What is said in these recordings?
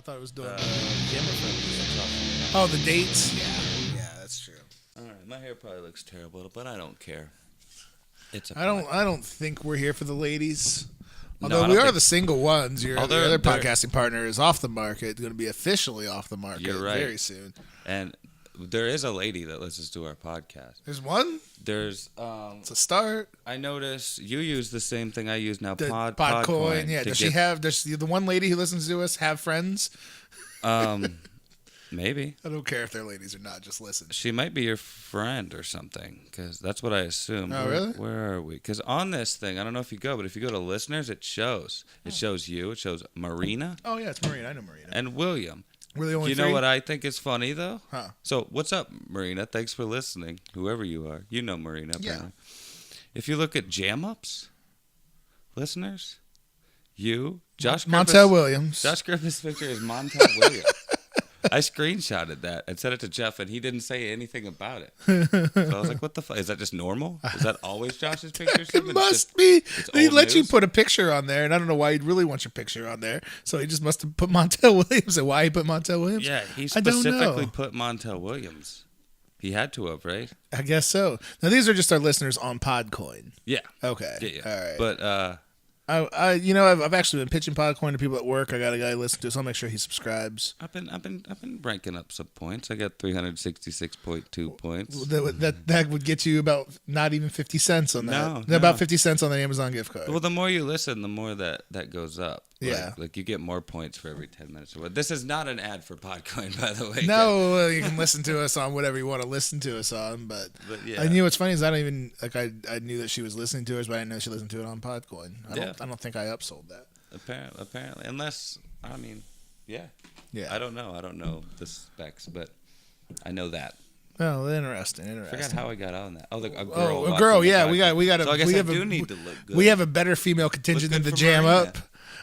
thought it was doing Oh, the dates? Yeah, that's true. All right, my hair probably looks terrible, but I don't care. I don't think we're here for the ladies. No, Although we are the single ones. Your Oh, other podcasting partner is off the market. Going to be officially off the market very soon. And there is a lady that listens to our podcast. There's one? There's it's a start. I notice you use the same thing I use now, Podcoin. Yeah, does the one lady who listens to us have friends? Maybe. I don't care if they're ladies or not. Just listen. She might be your friend or something, because that's what I assume. Oh, really? Where are we? Because on this thing, I don't know if you go, but if you go to listeners, it shows. It shows you. It shows Marina. Oh, yeah, it's Marina. I know Marina. And William. We're the only You know what I think is funny, though? Huh. So, what's up, Marina? Thanks for listening, whoever you are. You know Marina, apparently. Yeah. If you look at jam-ups, listeners, Josh Montel Williams. Josh Griffith's picture is Montel Williams. I screenshotted that and sent it to Jeff, and he didn't say anything about it. So I was like, what the fuck? Is that just normal? Is that always Josh's picture? It must be. He let news? you put a picture on there, and I don't know why he'd really want your picture on there. So he just must have put Montel Williams. And why he put Montel Williams? Yeah, he specifically put Montel Williams. He had to have, right? I guess so. Now, these are just our listeners on Podcoin. Yeah. Okay. Yeah. All right. But, I've actually been pitching Podcoin to people at work. I got a guy listen to it, so I'll make sure he subscribes. I've been ranking up some points. I got 366.2 points. That would get you about not even 50 cents on that. No. About 50 cents on the Amazon gift card. Well, the more you listen, the more that goes up. Yeah. Like you get more points for every 10 minutes. This is not an ad for Podcoin, by the way. No, you can listen to us on whatever you want to listen to us on. But yeah. I knew what's funny is I don't even I knew that she was listening to us, but I didn't know she listened to it on Podcoin. I don't think I upsold that. Apparently, unless yeah. Yeah. I don't know the specs, but I know that. Oh, interesting. I forgot how I got on that. Oh, a girl. Oh, a girl. Yeah, we got. So I guess I do need to look good. We have a better female contingent than the Jam Up.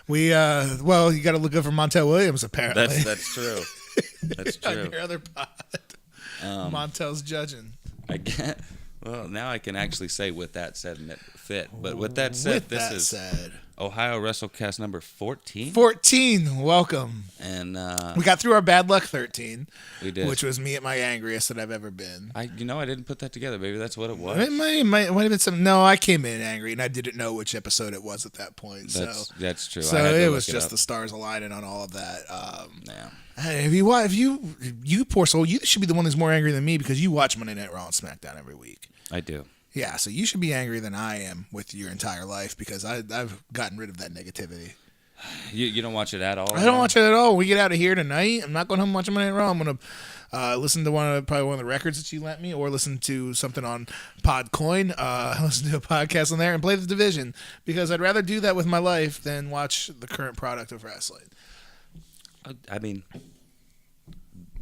You got to look good for Montel Williams. Apparently, that's true. That's true. On your other pod, Montel's judging. I get. Well, now I can actually say with that said and it fit. But with that said, this is Ohio Wrestlecast number 14. 14. Welcome. And we got through our bad luck 13. We did. Which was me at my angriest that I've ever been. I didn't put that together. Maybe that's what it was. It might have been some. No, I came in angry and I didn't know which episode it was at that point. That's true. So it was just the stars aligning on all of that. Yeah. If you poor soul, you should be the one who's more angry than me because you watch Monday Night Raw and SmackDown every week. I do. Yeah, so you should be angrier than I am with your entire life because I've gotten rid of that negativity. You don't watch it at all? I don't watch it at all. We get out of here tonight. I'm not going home and watch Monday Night Raw. I'm going to listen to probably one of the records that you lent me or listen to something on Podcoin, listen to a podcast on there and play the division because I'd rather do that with my life than watch the current product of wrestling. I mean,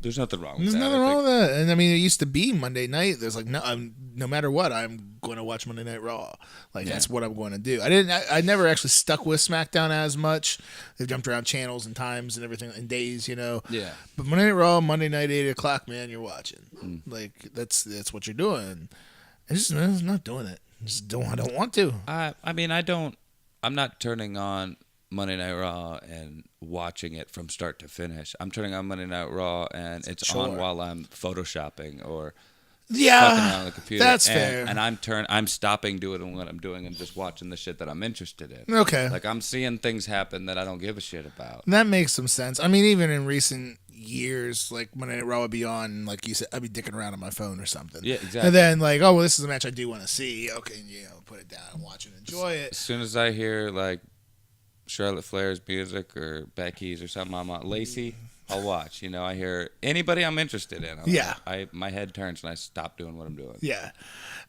there's nothing wrong with There's that. nothing wrong with that. And I mean, it used to be Monday night. There's like, no matter what, I'm going to watch Monday Night Raw. That's what I'm going to do. I never actually stuck with SmackDown as much. They've jumped around channels and times and everything and days, Yeah. But Monday Night Raw, Monday night, 8 o'clock, man, you're watching. That's what you're doing. I'm not doing it. I don't want to. I'm not turning on Monday Night Raw and watching it from start to finish. I'm turning on Monday Night Raw and it's on while I'm photoshopping or fucking around on the computer. That's fair. And I'm stopping doing what I'm doing and just watching the shit that I'm interested in. Okay. Like I'm seeing things happen that I don't give a shit about. That makes some sense. I mean, even in recent years, like Monday Night Raw would be on, like you said, I'd be dicking around on my phone or something. Yeah, exactly. And then this is a match I do want to see. Okay, put it down and watch and enjoy it. As soon as I hear like Charlotte Flair's music or Becky's or something, I'm on Lacey, I'll watch. I hear anybody I'm interested in. My head turns and I stop doing what I'm doing. Yeah.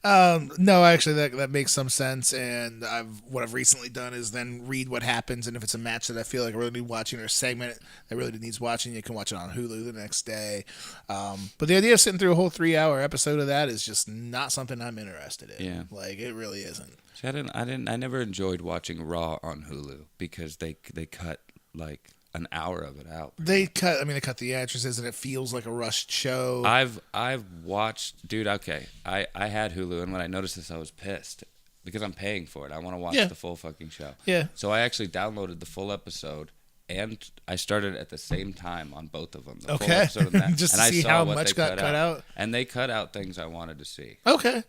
No, actually, that makes some sense. And what I've recently done is then read what happens. And if it's a match that I feel like I really need watching or a segment that really needs watching, you can watch it on Hulu the next day. But the idea of sitting through a whole 3-hour episode of that is just not something I'm interested in. Yeah. It really isn't. See, I never enjoyed watching Raw on Hulu because they cut like an hour of it out. They cut the actresses and it feels like a rushed show. I've watched, dude. Okay, I had Hulu and when I noticed this, I was pissed because I'm paying for it. I want to watch the full fucking show. Yeah. So I actually downloaded the full episode and I started at the same time on both of them. The full Okay. episode of that, Just and to I see saw how what much they got cut out. And they cut out things I wanted to see. Okay.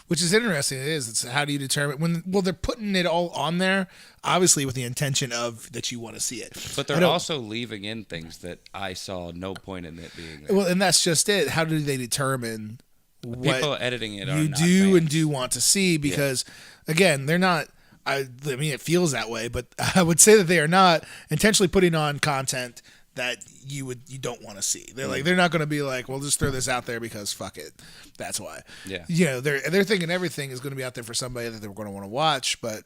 Which is interesting. It is. It's how do you determine well, they're putting it all on there, obviously with the intention of that you want to see it. But they're also leaving in things that I saw no point in it being there. Well, and that's just it. How do they determine what people editing it are you not do fans. and do want to see? Because again, they're not. I mean, it feels that way, but I would say that they are not intentionally putting on content that you don't want to see. They're like, they're not going to be like, well, just throw this out there because fuck it. That's why. Yeah. You know, they're thinking everything is going to be out there for somebody that they're going to want to watch, but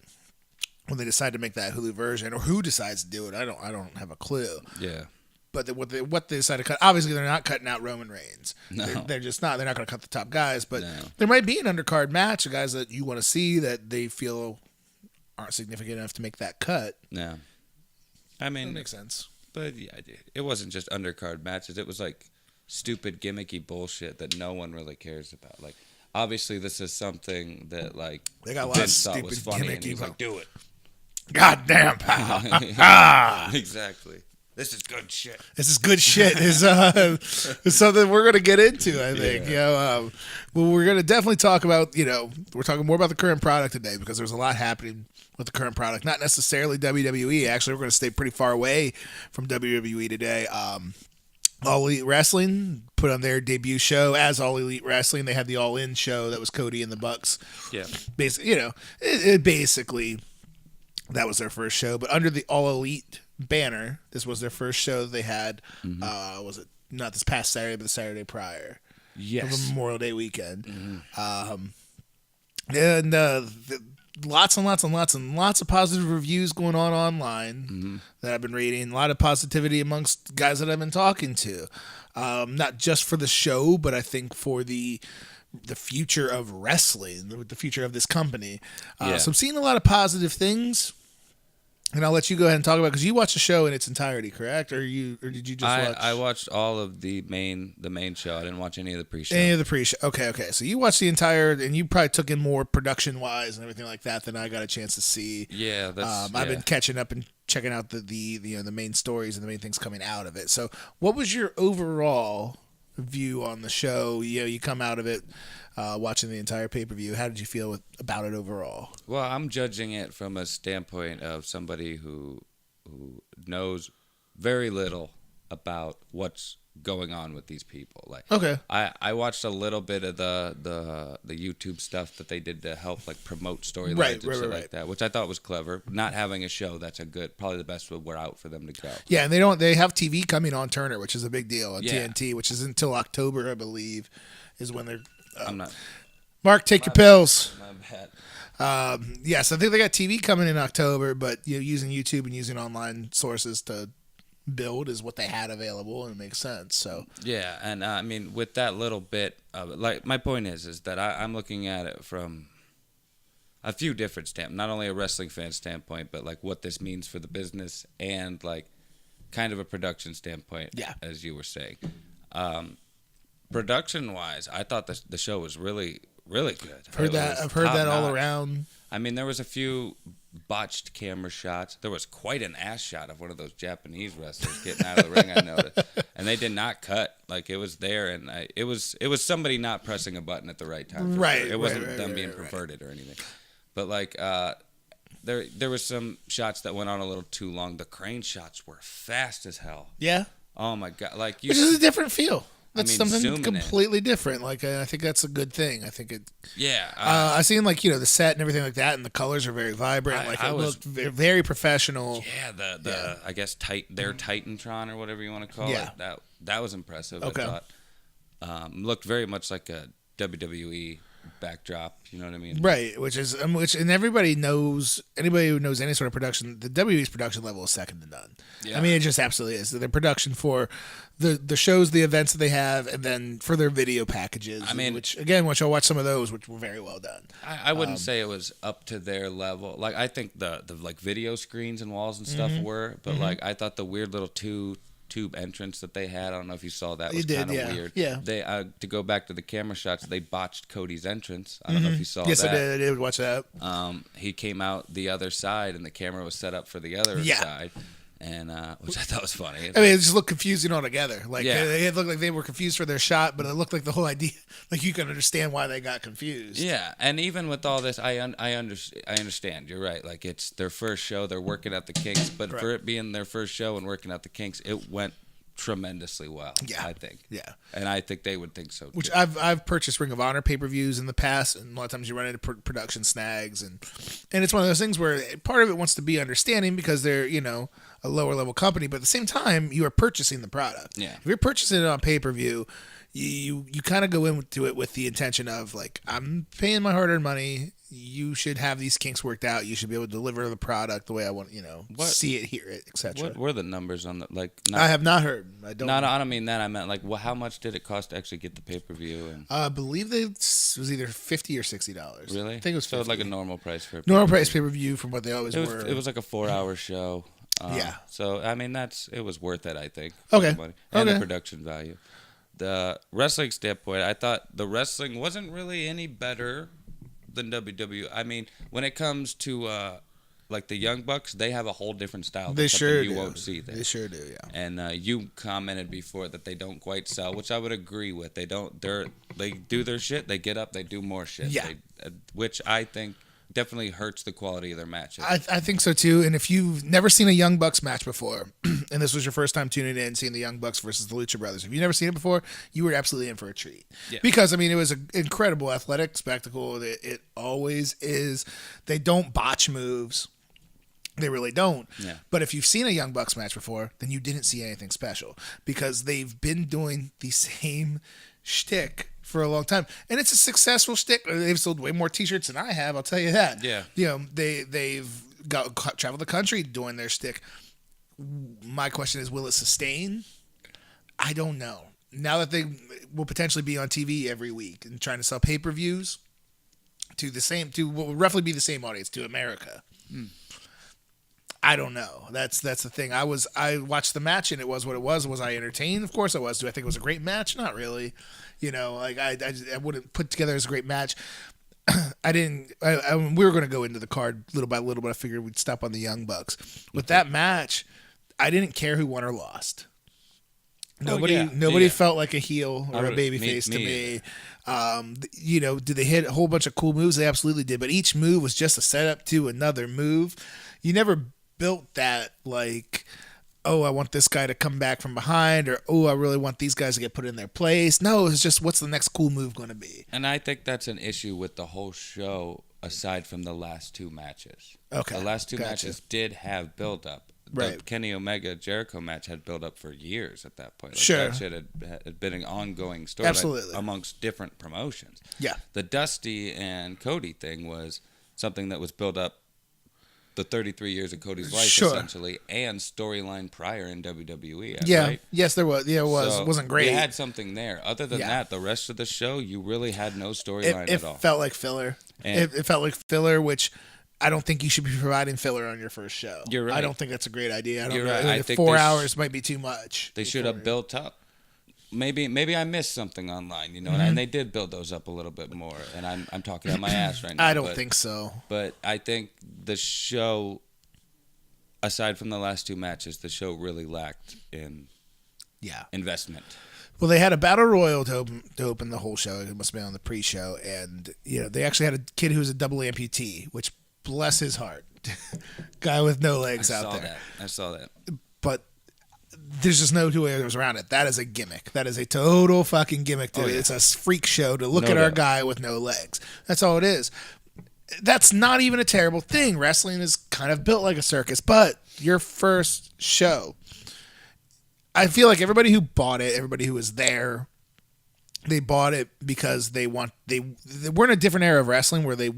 when they decide to make that Hulu version, or who decides to do it, I don't have a clue. Yeah. But what they decide to cut, obviously they're not cutting out Roman Reigns. No. They're just not. They're not going to cut the top guys, but No. there might be an undercard match of guys that you want to see that they feel aren't significant enough to make that cut. No. I mean, That makes sense. But yeah, it wasn't just undercard matches. It was like stupid gimmicky bullshit that no one really cares about. Like, obviously, this is something that like They got a lot of Vince thought stupid was funny, and gimmicky. he's like, "Do it." God damn, pal. Exactly. This is good shit. This is good shit. Is something we're going to get into, I think. Yeah. You know, well, we're going to definitely talk about, we're talking more about the current product today because there's a lot happening with the current product. Not necessarily WWE. Actually, we're going to stay pretty far away from WWE today. All Elite Wrestling put on their debut show as All Elite Wrestling. They had the All In show that was Cody and the Bucks. Yeah. Basically, it basically, that was their first show. But under the All Elite banner, this was their first show that they had. Was it not this past Saturday, but the Saturday prior? Yes. Memorial Day weekend. Mm-hmm. Lots and lots and lots and lots of positive reviews going on online that I've been reading. A lot of positivity amongst guys that I've been talking to. Not just for the show, but I think for the future of wrestling, the future of this company. So I'm seeing a lot of positive things. And I'll let you go ahead and talk about it because you watched the show in its entirety, correct? Or did you just watch? I watched all of the main show. I didn't watch any of the pre-show. Any of the pre-show. Okay. So you watched the entire, and you probably took in more production-wise and everything like that than I got a chance to see. Yeah, that's. I've been catching up and checking out the main stories and the main things coming out of it. So, what was your overall view on the show? You come out of it watching the entire pay-per-view. How did you feel about it overall? Well, I'm judging it from a standpoint of somebody who knows very little about what's going on with these people. Like, Okay. I watched a little bit of the YouTube stuff that they did to help like promote storylines Right, and shit like that, which I thought was clever. Not having a show, that's probably the best route for them to go. Yeah, and they have TV coming on Turner, which is a big deal, on TNT, which is until October, I believe, is when they're. I'm not. Mark, take your pills. My bad. Yes, I think they got TV coming in October, but using YouTube and using online sources to build is what they had available, and it makes sense. So Yeah, and I mean, with that little bit of it, like my point is that I'm looking at it from a few different standpoints, not only a wrestling fan standpoint, but like what this means for the business and like kind of a production standpoint. Yeah. As you were saying. Production wise, I thought the show was really, really good. I've heard that all around. I mean, there was a few botched camera shots. There was quite an ass shot of one of those Japanese wrestlers getting out of the ring, I noticed. And they did not cut. Like, it was there, and it was somebody not pressing a button at the right time. Right. Sure. It wasn't them being perverted or anything. But, like, there was some shots that went on a little too long. The crane shots were fast as hell. Yeah. Oh, my God. Like, Which is a different feel. That's something zooming completely different. Like, I think that's a good thing. I think it. Yeah. I seen the set and everything like that, and the colors are very vibrant. It looked very professional. Yeah, I guess their Titantron or whatever you want to call it. That was impressive. Okay. I thought looked very much like a WWE backdrop. You know what I mean? Right, which and everybody knows. Anybody who knows any sort of production, the WWE's production level is second to none. Yeah. I mean, it just absolutely is. Their production for the shows, the events that they have, and then for their video packages. I mean, which I watched some of those, which were very well done. I wouldn't say it was up to their level. Like, I think the like video screens and walls and stuff were, but like I thought the weird little tube entrance that they had, I don't know if you saw that, was kind of weird. Yeah. They to go back to the camera shots, they botched Cody's entrance. I don't know if you saw Yes, that. I did watch that. He came out the other side, and the camera was set up for the other side. and which I thought was funny. I mean, it just looked confusing altogether. Like Yeah. it looked like they were confused for their shot, but it looked like the whole idea, like you can understand why they got confused. Yeah, and even with all this, I understand. You're right. Like, it's their first show, they're working out the kinks, but for it being their first show and working out the kinks, it went tremendously well. Yeah, I think. Yeah, and I think they would think so too. Which I've purchased Ring of Honor pay-per-views in the past, and a lot of times you run into production snags, and it's one of those things where part of it wants to be understanding because they're a lower level company, but at the same time you are purchasing the product. Yeah, if you're purchasing it on pay-per-view, you kind of go into it with the intention of like, I'm paying my hard-earned money. You should have these kinks worked out. You should be able to deliver the product the way I want, see it, hear it, etc. What were the numbers on the I have not heard. I don't mean that. I meant like, how much did it cost to actually get the pay-per-view? And I believe it was either $50 or $60. Really? I think it was $50. So like a normal price for normal price pay-per-view from what they always were. It was like a 4-hour show. Yeah. So I mean, it was worth it, I think. Okay. And the production value. The wrestling standpoint, I thought the wrestling wasn't really any better than WWE. I mean, when it comes to like the Young Bucks, they have a whole different style. They sure do. You won't see there. They sure do, yeah. And you commented before that they don't quite sell, which I would agree with. They don't. They do their shit. They get up. They do more shit. Yeah. Which I think definitely hurts the quality of their matches. I think so too. And if you've never seen a Young Bucks match before, and this was your first time tuning in, seeing the Young Bucks versus the Lucha Brothers, if you've never seen it before, you were absolutely in for a treat. Yeah. Because I mean, it was an incredible athletic spectacle. It always is. They don't botch moves. They really don't. Yeah. But if you've seen a Young Bucks match before, then you didn't see anything special because they've been doing the same shtick for a long time, and it's a successful shtick. They've sold way more T-shirts than I have. I'll tell you that. Yeah. They've traveled the country doing their shtick. My question is, will it sustain? I don't know. Now that they will potentially be on TV every week and trying to sell pay-per-views to what will roughly be the same audience, to America. I don't know. That's the thing. I watched the match and it was what it was. Was I entertained? Of course I was. Do I think it was a great match? Not really. I wouldn't put together as a great match. I didn't. We were going to go into the card little by little, but I figured we'd stop on the Young Bucks. With that match, I didn't care who won or lost. Nobody felt like a heel or a babyface to me. Did they hit a whole bunch of cool moves? They absolutely did. But each move was just a setup to another move. You never built that like, oh, I want this guy to come back from behind, or oh, I really want these guys to get put in their place. No, it's just what's the next cool move going to be. And I think that's an issue with the whole show, aside from the last two matches. Okay, the last two matches did have build up. Right. The Kenny Omega Jericho match had build up for years at that point. Sure. That shit had been an ongoing story. Absolutely. Amongst different promotions. Yeah. The Dusty and Cody thing was something that was built up the 33 years of Cody's life, essentially, and storyline prior in WWE. Yeah. Right? Yes, there was. Yeah, it was. So it wasn't great. You had something there. Other than that, the rest of the show, you really had no storyline at all. It felt like filler. It felt like filler, which I don't think you should be providing filler on your first show. You're right. I don't think that's a great idea. You're right. I think 4 hours might be too much. They should have built up. Maybe I missed something online, and they did build those up a little bit more. And I'm talking out my ass right now. I don't think so. But I think the show, aside from the last two matches, the show really lacked in investment. Well, they had a battle royal to open the whole show. It must have been on the pre-show, and they actually had a kid who was a double amputee, which bless his heart, guy with no legs out there. I saw that. But there's just no two ways around it. That is a gimmick. That is a total fucking gimmick. It's a freak show to look at our guy with no legs. That's all it is. That's not even a terrible thing. Wrestling is kind of built like a circus, but your first show, I feel like everybody who bought it, everybody who was there, they bought it because they we're in a different era of wrestling where the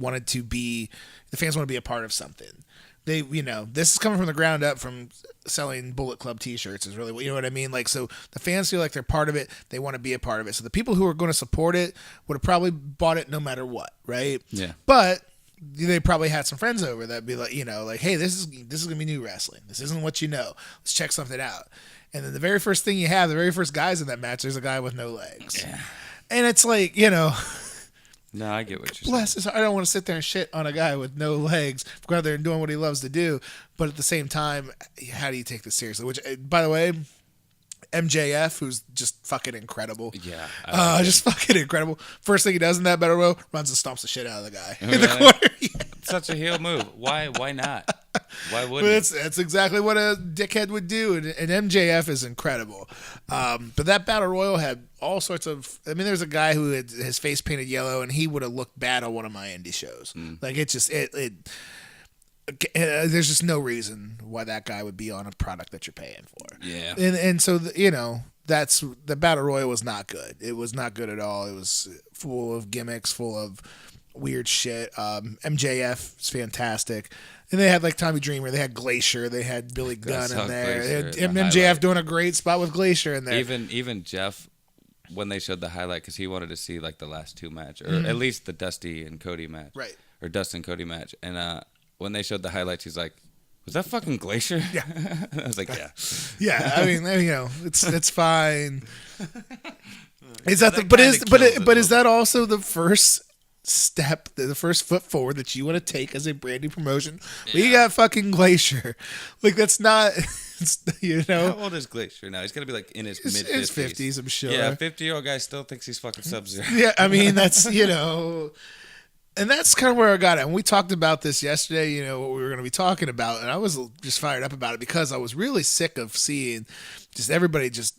fans want to be a part of something. This is coming from the ground up from selling Bullet Club T-shirts is really, what I mean? Like, so the fans feel like they're part of it. They want to be a part of it. So the people who are going to support it would have probably bought it no matter what, right? Yeah. But they probably had some friends over that'd be like, hey, this is going to be new wrestling. This isn't what you know. Let's check something out. And then the very first thing you have, the very first guys in that match, there's a guy with no legs. Yeah. And it's like, No, I get what you're Bless saying. his heart. I don't want to sit there and shit on a guy with no legs, go out there and doing what he loves to do. But at the same time, how do you take this seriously? Which, by the way, MJF, who's just fucking incredible. Yeah. Just fucking incredible. First thing he does in that battle royal, runs and stomps the shit out of the guy Really? in the corner. Yeah. Such a heel move. Why not? Why wouldn't That's exactly what a dickhead would do, and MJF is incredible. But that battle royal had all sorts of. I mean, there's a guy who had his face painted yellow, and he would have looked bad on one of my indie shows. Like there's just no reason why that guy would be on a product that you're paying for. Yeah. And so that's the battle royal was not good. It was not good at all. It was full of gimmicks, full of weird shit. MJF is fantastic. And they had like Tommy Dreamer, they had Glacier, they had Billy Gunn in there. They had MJF doing a great spot with Glacier in there. Even Jeff, when they showed the highlight, because he wanted to see like the last two match, or at least the Dusty and Cody match, right? Or Dustin and Cody match, and when they showed the highlights, he's like, "Was that fucking Glacier?" Yeah. I was like, "Yeah." Yeah, I mean, it's fine. Is that is that also the first step, the first foot forward that you want to take as a branding promotion? Yeah. We got fucking Glacier. Like, that's not, How old is Glacier now? He's got to be like in his mid 50s, I'm sure. Yeah, 50-year-old guy still thinks he's fucking Sub-Zero. Yeah, I mean, that's, and that's kind of where I got it. And we talked about this yesterday, what we were going to be talking about. And I was just fired up about it because I was really sick of seeing just everybody just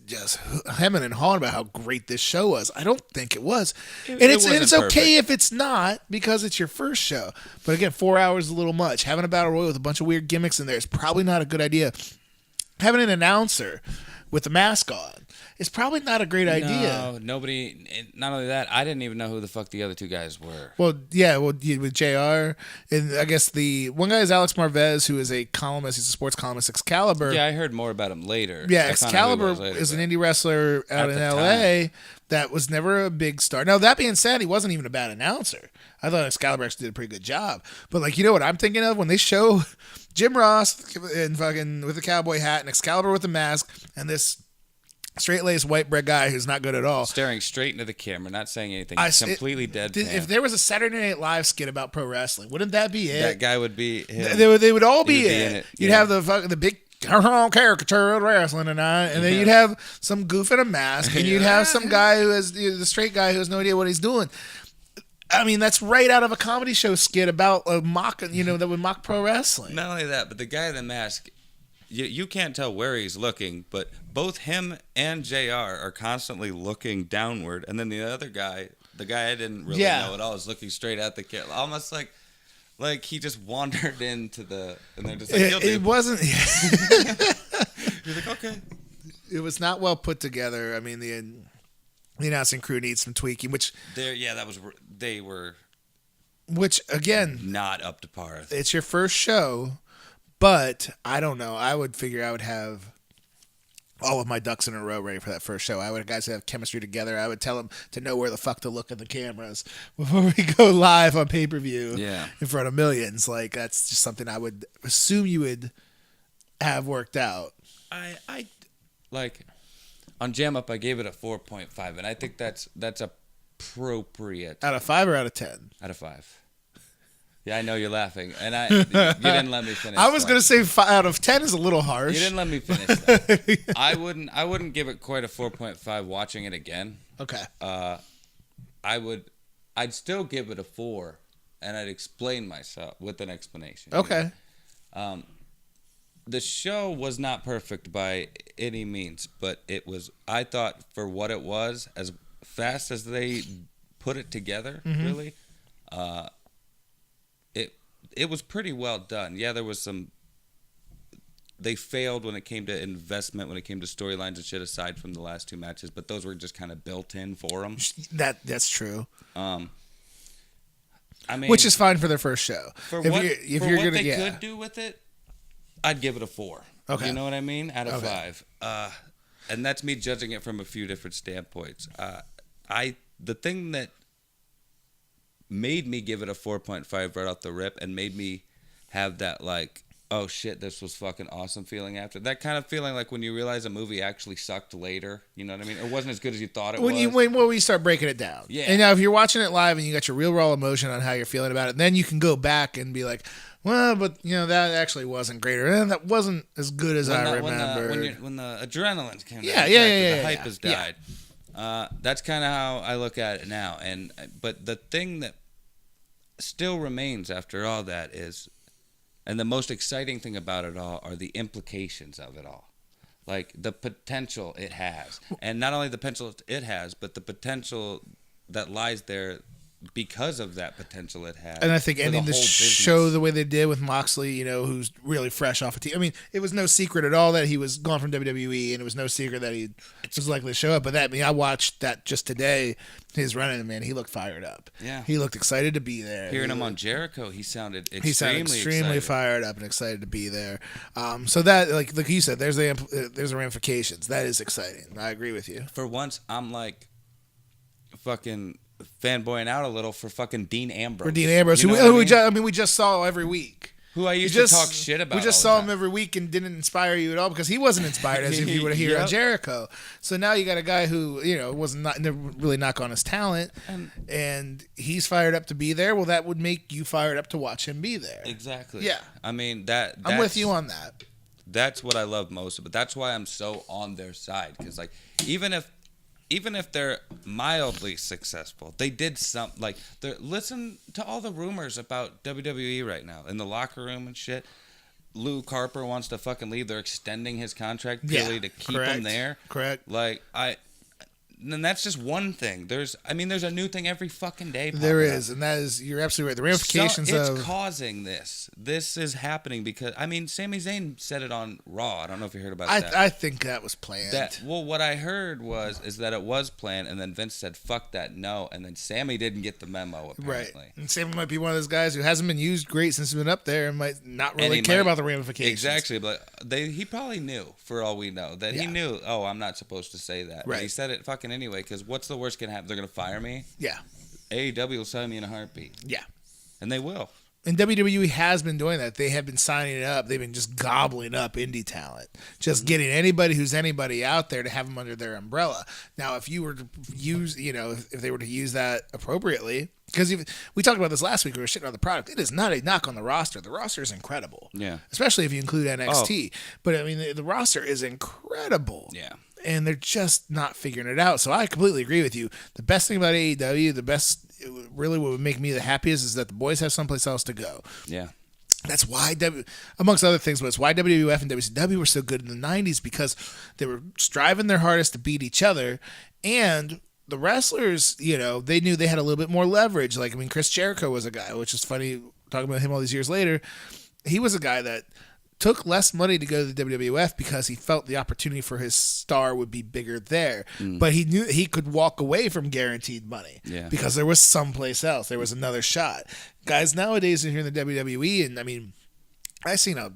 hemming and hawing about how great this show was. I don't think it was. And it's okay if it's not, because it's your first show. But again, 4 hours is a little much. Having a battle royal with a bunch of weird gimmicks in there is probably not a good idea. Having an announcer with a mask on is probably not a great idea. No, nobody. Not only that, I didn't even know who the fuck the other two guys were. Well, yeah, with JR, and I guess the one guy is Alex Marvez, who is a columnist. He's a sports columnist, Excalibur. Yeah, I heard more about him later. Yeah, Excalibur is an indie wrestler out in LA that was never a big star. Now, that being said, he wasn't even a bad announcer. I thought Excalibur actually did a pretty good job. But what I'm thinking of when they show Jim Ross and fucking with the cowboy hat and Excalibur with the mask and this straight-laced white bread guy who's not good at all, staring straight into the camera, not saying anything, completely deadpan. If there was a Saturday Night Live skit about pro wrestling, wouldn't that be it? That guy would be him. They would all be it. You'd have the big caricature of wrestling tonight, and then you'd have some goof in a mask, and you'd have some guy who has the straight guy who has no idea what he's doing. I mean, that's right out of a comedy show skit about a mock, that would mock pro wrestling. Not only that, but the guy in the mask, you can't tell where he's looking, but both him and JR are constantly looking downward, and then the other guy, the guy I didn't really know at all, is looking straight at the camera, almost like he just wandered into the, and they're just like, it wasn't. You're like, okay. It was not well put together. I mean, the announcing crew needs some tweaking, which they were, which again, not up to par. It's your first show, but I don't know. I would figure I would have all of my ducks in a row ready for that first show. I would guys have chemistry together. I would tell them to know where the fuck to look at the cameras before we go live on pay-per-view in front of millions. Like, that's just something I would assume you would have worked out. I like on Jam Up, I gave it a 4.5, and I think that's appropriate. Out of 5 or out of 10? Out of 5. Yeah, I know you're laughing, and you didn't let me finish. I was gonna say 5 out of 10 is a little harsh. You didn't let me finish that. I wouldn't give it quite a 4.5 watching it again. Okay. I'd still give it a 4, and I'd explain myself with an explanation. Okay. The show was not perfect by any means, but it was, I thought, for what it was, as fast as they put it together, really, it was pretty well done. Yeah, there was some, they failed when it came to investment, when it came to storylines and shit, aside from the last 2 matches, but those were just kind of built in for them. That's true. I mean, which is fine for their first show. What they could do with it, I'd give it a 4. Okay. You know what I mean? Out of 5. And that's me judging it from a few different standpoints. The thing that made me give it a 4.5 right off the rip and made me have that, like, oh shit, this was fucking awesome feeling after. That kind of feeling like when you realize a movie actually sucked later. You know what I mean? It wasn't as good as you thought it was. When you start breaking it down. Yeah. And now if you're watching it live and you got your real raw emotion on how you're feeling about it, then you can go back and be like, well, but that actually wasn't great, or that wasn't as good as I remember. When the adrenaline came down, the hype has died. That's kind of how I look at it now. But the thing that still remains after all that is, and the most exciting thing about it all are the implications of it all. Like the potential it has. And not only the potential it has, but the potential that lies there because of that potential it has. And I think ending the show the way they did with Moxley, who's really fresh off a team. I mean, it was no secret at all that he was gone from WWE, and it was no secret that he was likely to show up. But I watched that just today, his running, man, he looked fired up. Yeah. He looked excited to be there. Hearing him on Jericho, he sounded extremely excited. fired up and excited to be there. So that, like you said, there's the ramifications. That is exciting. I agree with you. For once, I'm like fucking fanboying out a little for fucking Dean Ambrose. For Dean Ambrose, we just saw every week. Who I used to talk shit about. We just saw him every week and didn't inspire you at all because he wasn't inspired as if you would hear on Jericho. So now you got a guy who never really knock on his talent, and he's fired up to be there. Well, that would make you fired up to watch him be there. Exactly. Yeah. I mean I'm with you on that. That's what I love most of it. That's why I'm so on their side, because like even if they're mildly successful, they did listen to all the rumors about WWE right now in the locker room and shit. Luke Harper wants to fucking leave. They're extending his contract purely to keep him there. Correct. And that's just one thing. There's a new thing every fucking day. There is, and that is, you're absolutely right. The ramifications it's causing this. This is happening because, Sami Zayn said it on Raw. I don't know if you heard about that. I think that was planned. What I heard is that it was planned, and then Vince said, fuck that, no. And then Sami didn't get the memo, apparently. Right. And Sami might be one of those guys who hasn't been used great since he's been up there and might not really care about the ramifications. Exactly. But he probably knew, for all we know, that he knew, I'm not supposed to say that. Right. But he said it fucking anyway, because what's the worst can happen? They're going to fire me? Yeah. AEW will sign me in a heartbeat. Yeah. And they will. And WWE has been doing that. They have been signing it up. They've been just gobbling up indie talent. Just getting anybody who's anybody out there to have them under their umbrella. Now, if you were to use, if they were to use that appropriately, because we talked about this last week, we were shitting on the product. It is not a knock on the roster. The roster is incredible. Yeah. Especially if you include NXT. Oh. But, the roster is incredible. Yeah. And they're just not figuring it out. So I completely agree with you. The best thing about AEW, really what would make me the happiest is that the boys have someplace else to go. Yeah. That's why, amongst other things, but it's why WWF and WCW were so good in the 90s, because they were striving their hardest to beat each other, and the wrestlers, they knew they had a little bit more leverage. Like, Chris Jericho was a guy, which is funny talking about him all these years later. He was a guy that took less money to go to the WWF because he felt the opportunity for his star would be bigger there. But he knew he could walk away from guaranteed money because there was someplace else. There was another shot. Guys nowadays are here in the WWE, and I seen a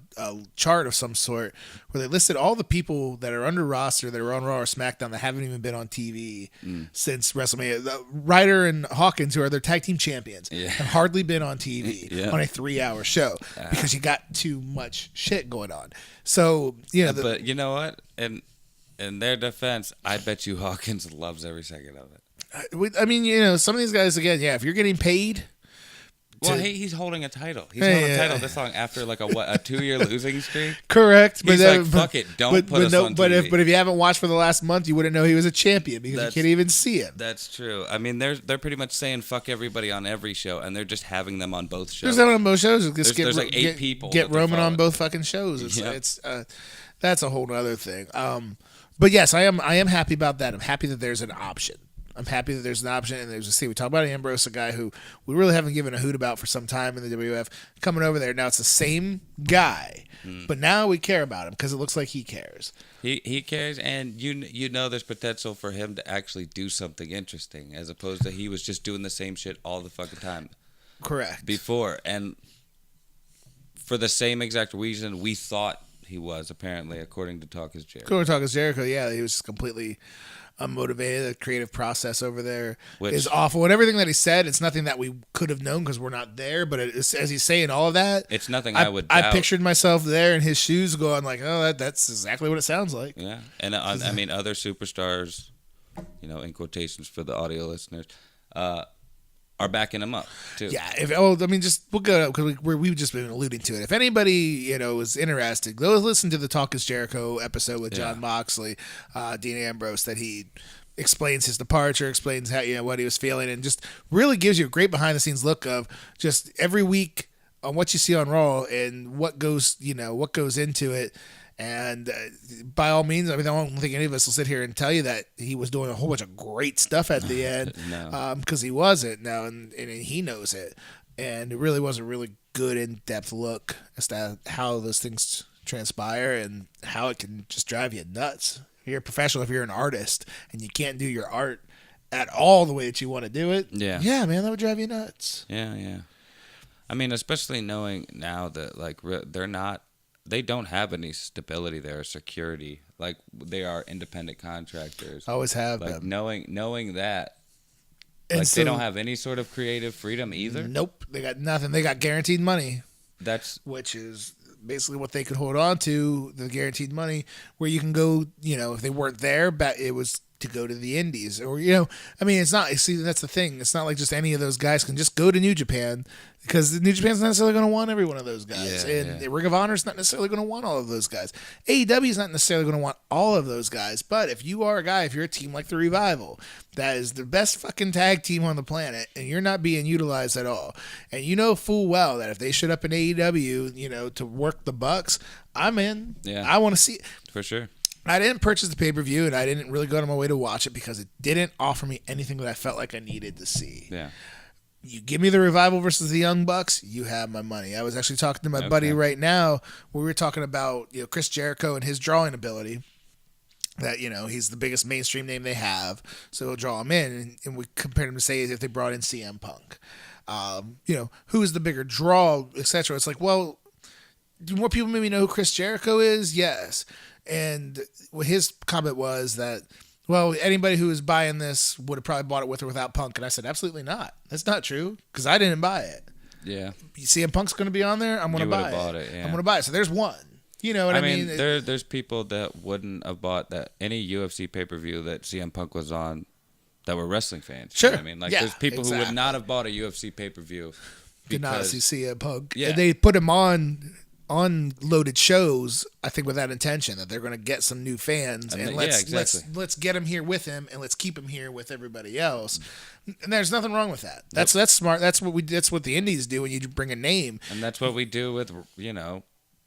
chart of some sort where they listed all the people that are under roster that are on Raw or SmackDown that haven't even been on TV since WrestleMania. Ryder and Hawkins, who are their tag team champions, have hardly been on TV on a 3-hour show because you got too much shit going on. So, but you know what? In their defense, I bet you Hawkins loves every second of it. Some of these guys, again, if you're getting paid. Well, he's holding a title. He's holding a title this long after like a 2-year losing streak. Correct. He's fuck it, don't put us on TV. But if you haven't watched for the last month, you wouldn't know he was a champion because you can't even see him. That's true. They're pretty much saying fuck everybody on every show, and they're just having them on both shows. There's on both shows. There's like 8 people. Get Roman on both fucking shows. It's that's a whole other thing. But yes, I am happy about that. I'm happy that there's an option. I'm happy that there's an option, and there's we talk about Ambrose, a guy who we really haven't given a hoot about for some time in the WWF, coming over there. Now it's the same guy, but now we care about him because it looks like he cares. He cares, and there's potential for him to actually do something interesting, as opposed to he was just doing the same shit all the fucking time. Correct. Before, and for the same exact reason we thought he was, apparently, according to Talk Is Jericho. According to Talk Is Jericho, he was just completely unmotivated. The creative process over there is Which- awful. And everything that he said, it's nothing that we could have known because we're not there. But as he's saying all of that, It's nothing I would doubt. I pictured myself there in his shoes going like, oh, that's exactly what it sounds like. Yeah, and I mean, other superstars, in quotations for the audio listeners, are backing him up too. Yeah, we'll go because we've just been alluding to it. If anybody is interested, go listen to the Talk Is Jericho episode with Jon Moxley, Dean Ambrose, that he explains his departure, explains how what he was feeling, and just really gives you a great behind the scenes look of just every week on what you see on Raw and what goes into it. And by all means, I don't think any of us will sit here and tell you that he was doing a whole bunch of great stuff at the end, because he wasn't. Now, and he knows it, and it really was a really good in-depth look as to how those things transpire and how it can just drive you nuts. If you're a professional, if you're an artist, and you can't do your art at all the way that you want to do it, yeah, man, that would drive you nuts. Yeah. I mean, especially knowing now that they don't have any stability there, security. Like, they are independent contractors. Always have like been. knowing that, and like, they don't have any sort of creative freedom either. Nope, they got nothing. They got guaranteed money. Which is basically what they could hold on to, the guaranteed money, where you can go. If they weren't there, it was to go to the Indies, or it's not. See, that's the thing. It's not like just any of those guys can just go to New Japan, because New Japan's not necessarily going to want every one of those guys, Ring of Honor's not necessarily going to want all of those guys. AEW is not necessarily going to want all of those guys. But if you are a guy, if you're a team like the Revival, that is the best fucking tag team on the planet, and you're not being utilized at all, and you know full well that if they showed up in AEW, to work the Bucks, I'm in. Yeah, I want to see it for sure. I didn't purchase the pay-per-view, and I didn't really go out of my way to watch it because it didn't offer me anything that I felt like I needed to see. Yeah. You give me the Revival versus the Young Bucks, you have my money. I was actually talking to my buddy right now, where we were talking about Chris Jericho and his drawing ability. That he's the biggest mainstream name they have, so he'll draw him in, and we compared him to say if they brought in CM Punk. Who's the bigger draw, etc. It's like, well, do more people maybe know who Chris Jericho is? Yes. And his comment was that, well, anybody who was buying this would have probably bought it with or without Punk. And I said, absolutely not. That's not true, because I didn't buy it. Yeah. CM Punk's going to be on there. I'm going to buy it. Yeah. I'm going to buy it. So there's one. You know what I mean? There's people that wouldn't have bought that any UFC pay-per-view that CM Punk was on that were wrestling fans. Sure. You know what I mean? Like, there's people who would not have bought a UFC pay-per-view did not see CM Punk. Yeah. They put him on loaded shows, I think, with that intention that they're going to get some new fans, and let's get him here with him, and let's keep him here with everybody else. And there's nothing wrong with that. That's smart. That's what the Indies do when you bring a name, and that's what we do with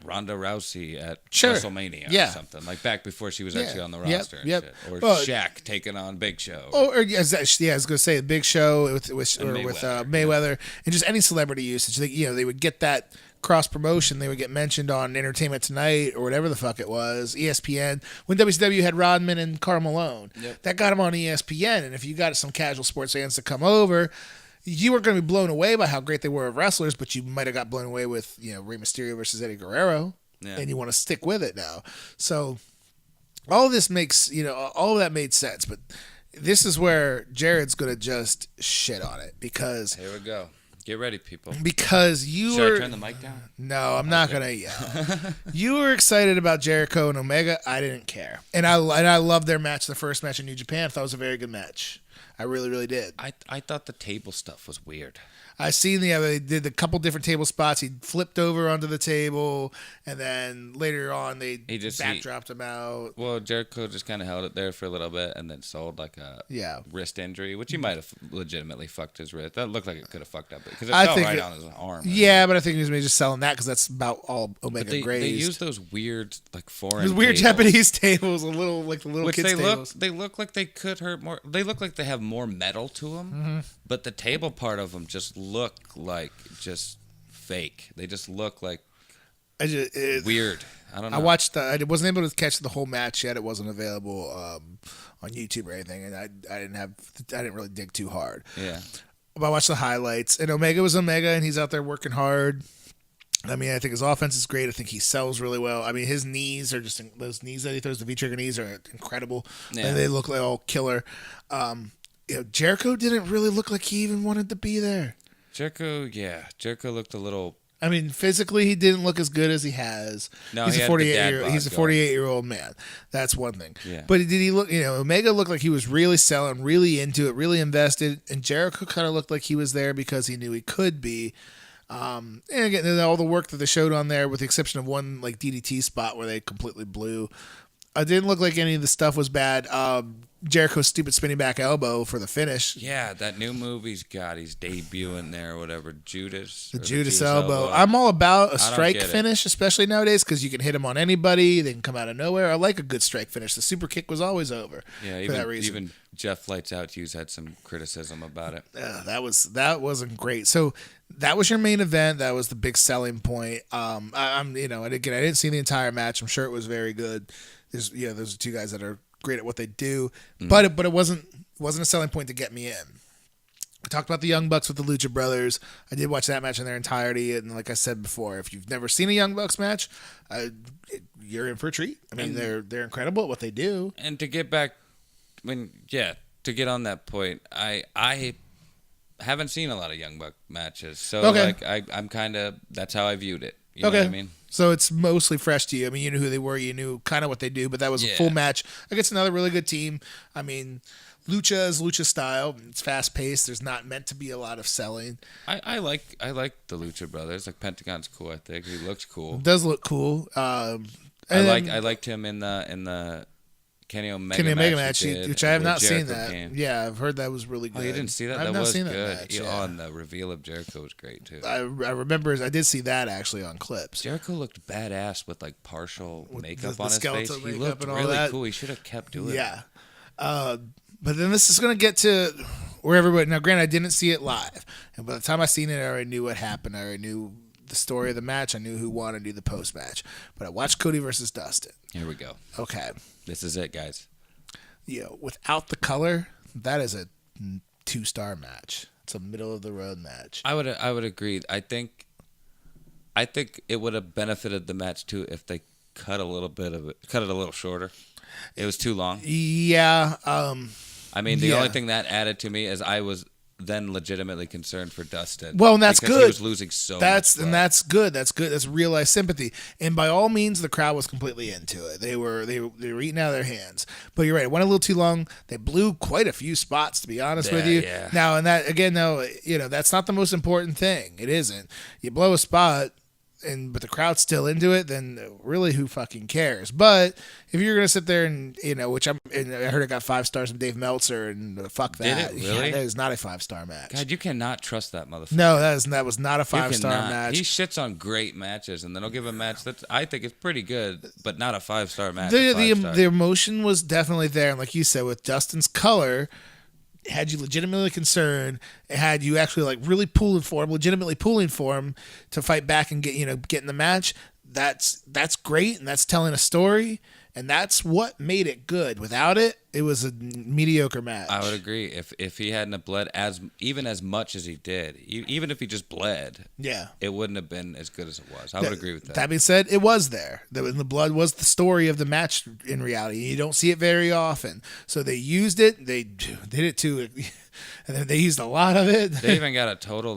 Ronda Rousey at WrestleMania or something, like back before she was actually on the roster. And shit. Or Shaq taking on Big Show. I was going to say Big Show with Mayweather, and just any celebrity usage. They would get that cross promotion. They would get mentioned on Entertainment Tonight or whatever the fuck it was, ESPN, when WCW had Rodman and Karl Malone. That got him on ESPN, and if you got some casual sports fans to come over, you weren't going to be blown away by how great they were of wrestlers, but you might have got blown away with Rey Mysterio versus Eddie Guerrero, and you want to stick with it now. So all of this makes all of that made sense, but this is where Jarrod's going to just shit on it, because here we go. Get ready, people. Because Should I turn the mic down? No, I'm not gonna yell. You were excited about Jericho and Omega. I didn't care, and I loved their match, the first match in New Japan. I thought it was a very good match. I really, really did. I thought the table stuff was weird. I seen they did a couple different table spots. He flipped over onto the table, and then later on they backdropped him out. Well, Jericho just kind of held it there for a little bit, and then sold like a wrist injury, which he might have legitimately fucked his wrist. That looked like it could have fucked up because it fell right on his arm. Yeah, but I think he was maybe just selling that because that's about all Omega grazed. They use those weird foreign. Those weird tables. Japanese tables, the little kids tables. They look like they could hurt more. They look like they have more metal to them, but the table part of them just look like just fake. They just look like weird. I don't know. I wasn't able to catch the whole match yet. It wasn't available on YouTube or anything, and I didn't really dig too hard. Yeah. But I watched the highlights, and Omega was Omega, and he's out there working hard. I mean, I think his offense is great. I think he sells really well. I mean, his knees are just those knees that he throws, the V-trigger knees are incredible. Yeah. And they look like all killer. Jericho didn't really look like he even wanted to be there. Jericho looked a little. I mean, physically, he didn't look as good as he has. No, he's he a had the dad 48-year-old. He's a bod going. 48-year-old man. That's one thing. Yeah. But did he look? Omega looked like he was really selling, really into it, really invested, and Jericho kind of looked like he was there because he knew he could be. And again, all the work that they showed on there, with the exception of one like DDT spot where they completely blew, it didn't look like any of the stuff was bad. Jericho's stupid spinning back elbow for the finish. Yeah, that new move he's got. He's debuting there, or whatever. Judas. The Judas elbow. I'm all about a strike finish, especially nowadays, because you can hit them on anybody. They can come out of nowhere. I like a good strike finish. The super kick was always over. Yeah, for that reason. Even Jeff Lights Out Hughes had some criticism about it. That wasn't great. So that was your main event. That was the big selling point. I didn't see the entire match. I'm sure it was very good. Those are two guys that are great at what they do, but it wasn't a selling point to get me in. I talked about the Young Bucks with the Lucha Brothers. I did watch that match in their entirety, and like I said before, if you've never seen a Young Bucks match, you're in for a treat. I mean, they're incredible at what they do. And to get back, to get on that point, I haven't seen a lot of Young Buck matches, so I'm kind of, that's how I viewed it. You know what I mean? So it's mostly fresh to you. I mean, you knew who they were. You knew kind of what they do, but that was a full match against another really good team. I mean, Lucha is Lucha style. It's fast paced. There's not meant to be a lot of selling. I like the Lucha Brothers. Like, Pentagon's cool. I think he looks cool. It does look cool. I liked him in the Kenny Omega match, which I have not seen that. Came. Yeah, I've heard that was really good. Oh, you didn't see that? I've that not was seen good. That match, and the reveal of Jericho was great too. I remember I did see that actually on clips. Jericho looked badass with like partial makeup the on his face. He looked and all really that. cool. He should have kept doing it. Yeah. But then this is going to get to where everybody... Now, granted, I didn't see it live. And by the time I seen it, I already knew what happened. I already knew the story of the match. I knew who won. I knew the post-match. But I watched Cody versus Dustin. Here we go. Okay. This is it, guys. Without the color, that is a 2-star match. It's a middle-of-the-road match. I would agree. I think it would have benefited the match, too, if they cut it a little shorter. It was too long. Yeah. I mean, the only thing that added to me is I was then legitimately concerned for Dustin. Well, and that's good. He was losing so much blood. And that's good. That's good. That's real-life sympathy. And by all means, the crowd was completely into it. They were eating out of their hands. But you're right. It went a little too long. They blew quite a few spots, to be honest with you. Yeah. Now, and that again, though, that's not the most important thing. It isn't. You blow a spot, but the crowd's still into it, then really who fucking cares? But if you're gonna sit there and which I heard it got 5 stars from Dave Meltzer, and fuck that. Did it really? Yeah, that is not a 5-star match. God, you cannot trust that motherfucker. No, that was not a 5-star match. He shits on great matches, and then he'll give a match that I think is pretty good, but not a 5-star match. The emotion was definitely there, and like you said, with Dustin's color, had you legitimately concerned, had you actually like really legitimately pulling for him to fight back and get in the match, that's great, and that's telling a story, and that's what made it good. Without it, it was a mediocre match. I would agree. If he hadn't bled as much as he did, even if he just bled, it wouldn't have been as good as it was. I would agree with that. That being said, it was there. The blood was the story of the match in reality. You don't see it very often. So they used it. They did it too. And then they used a lot of it. They even got a total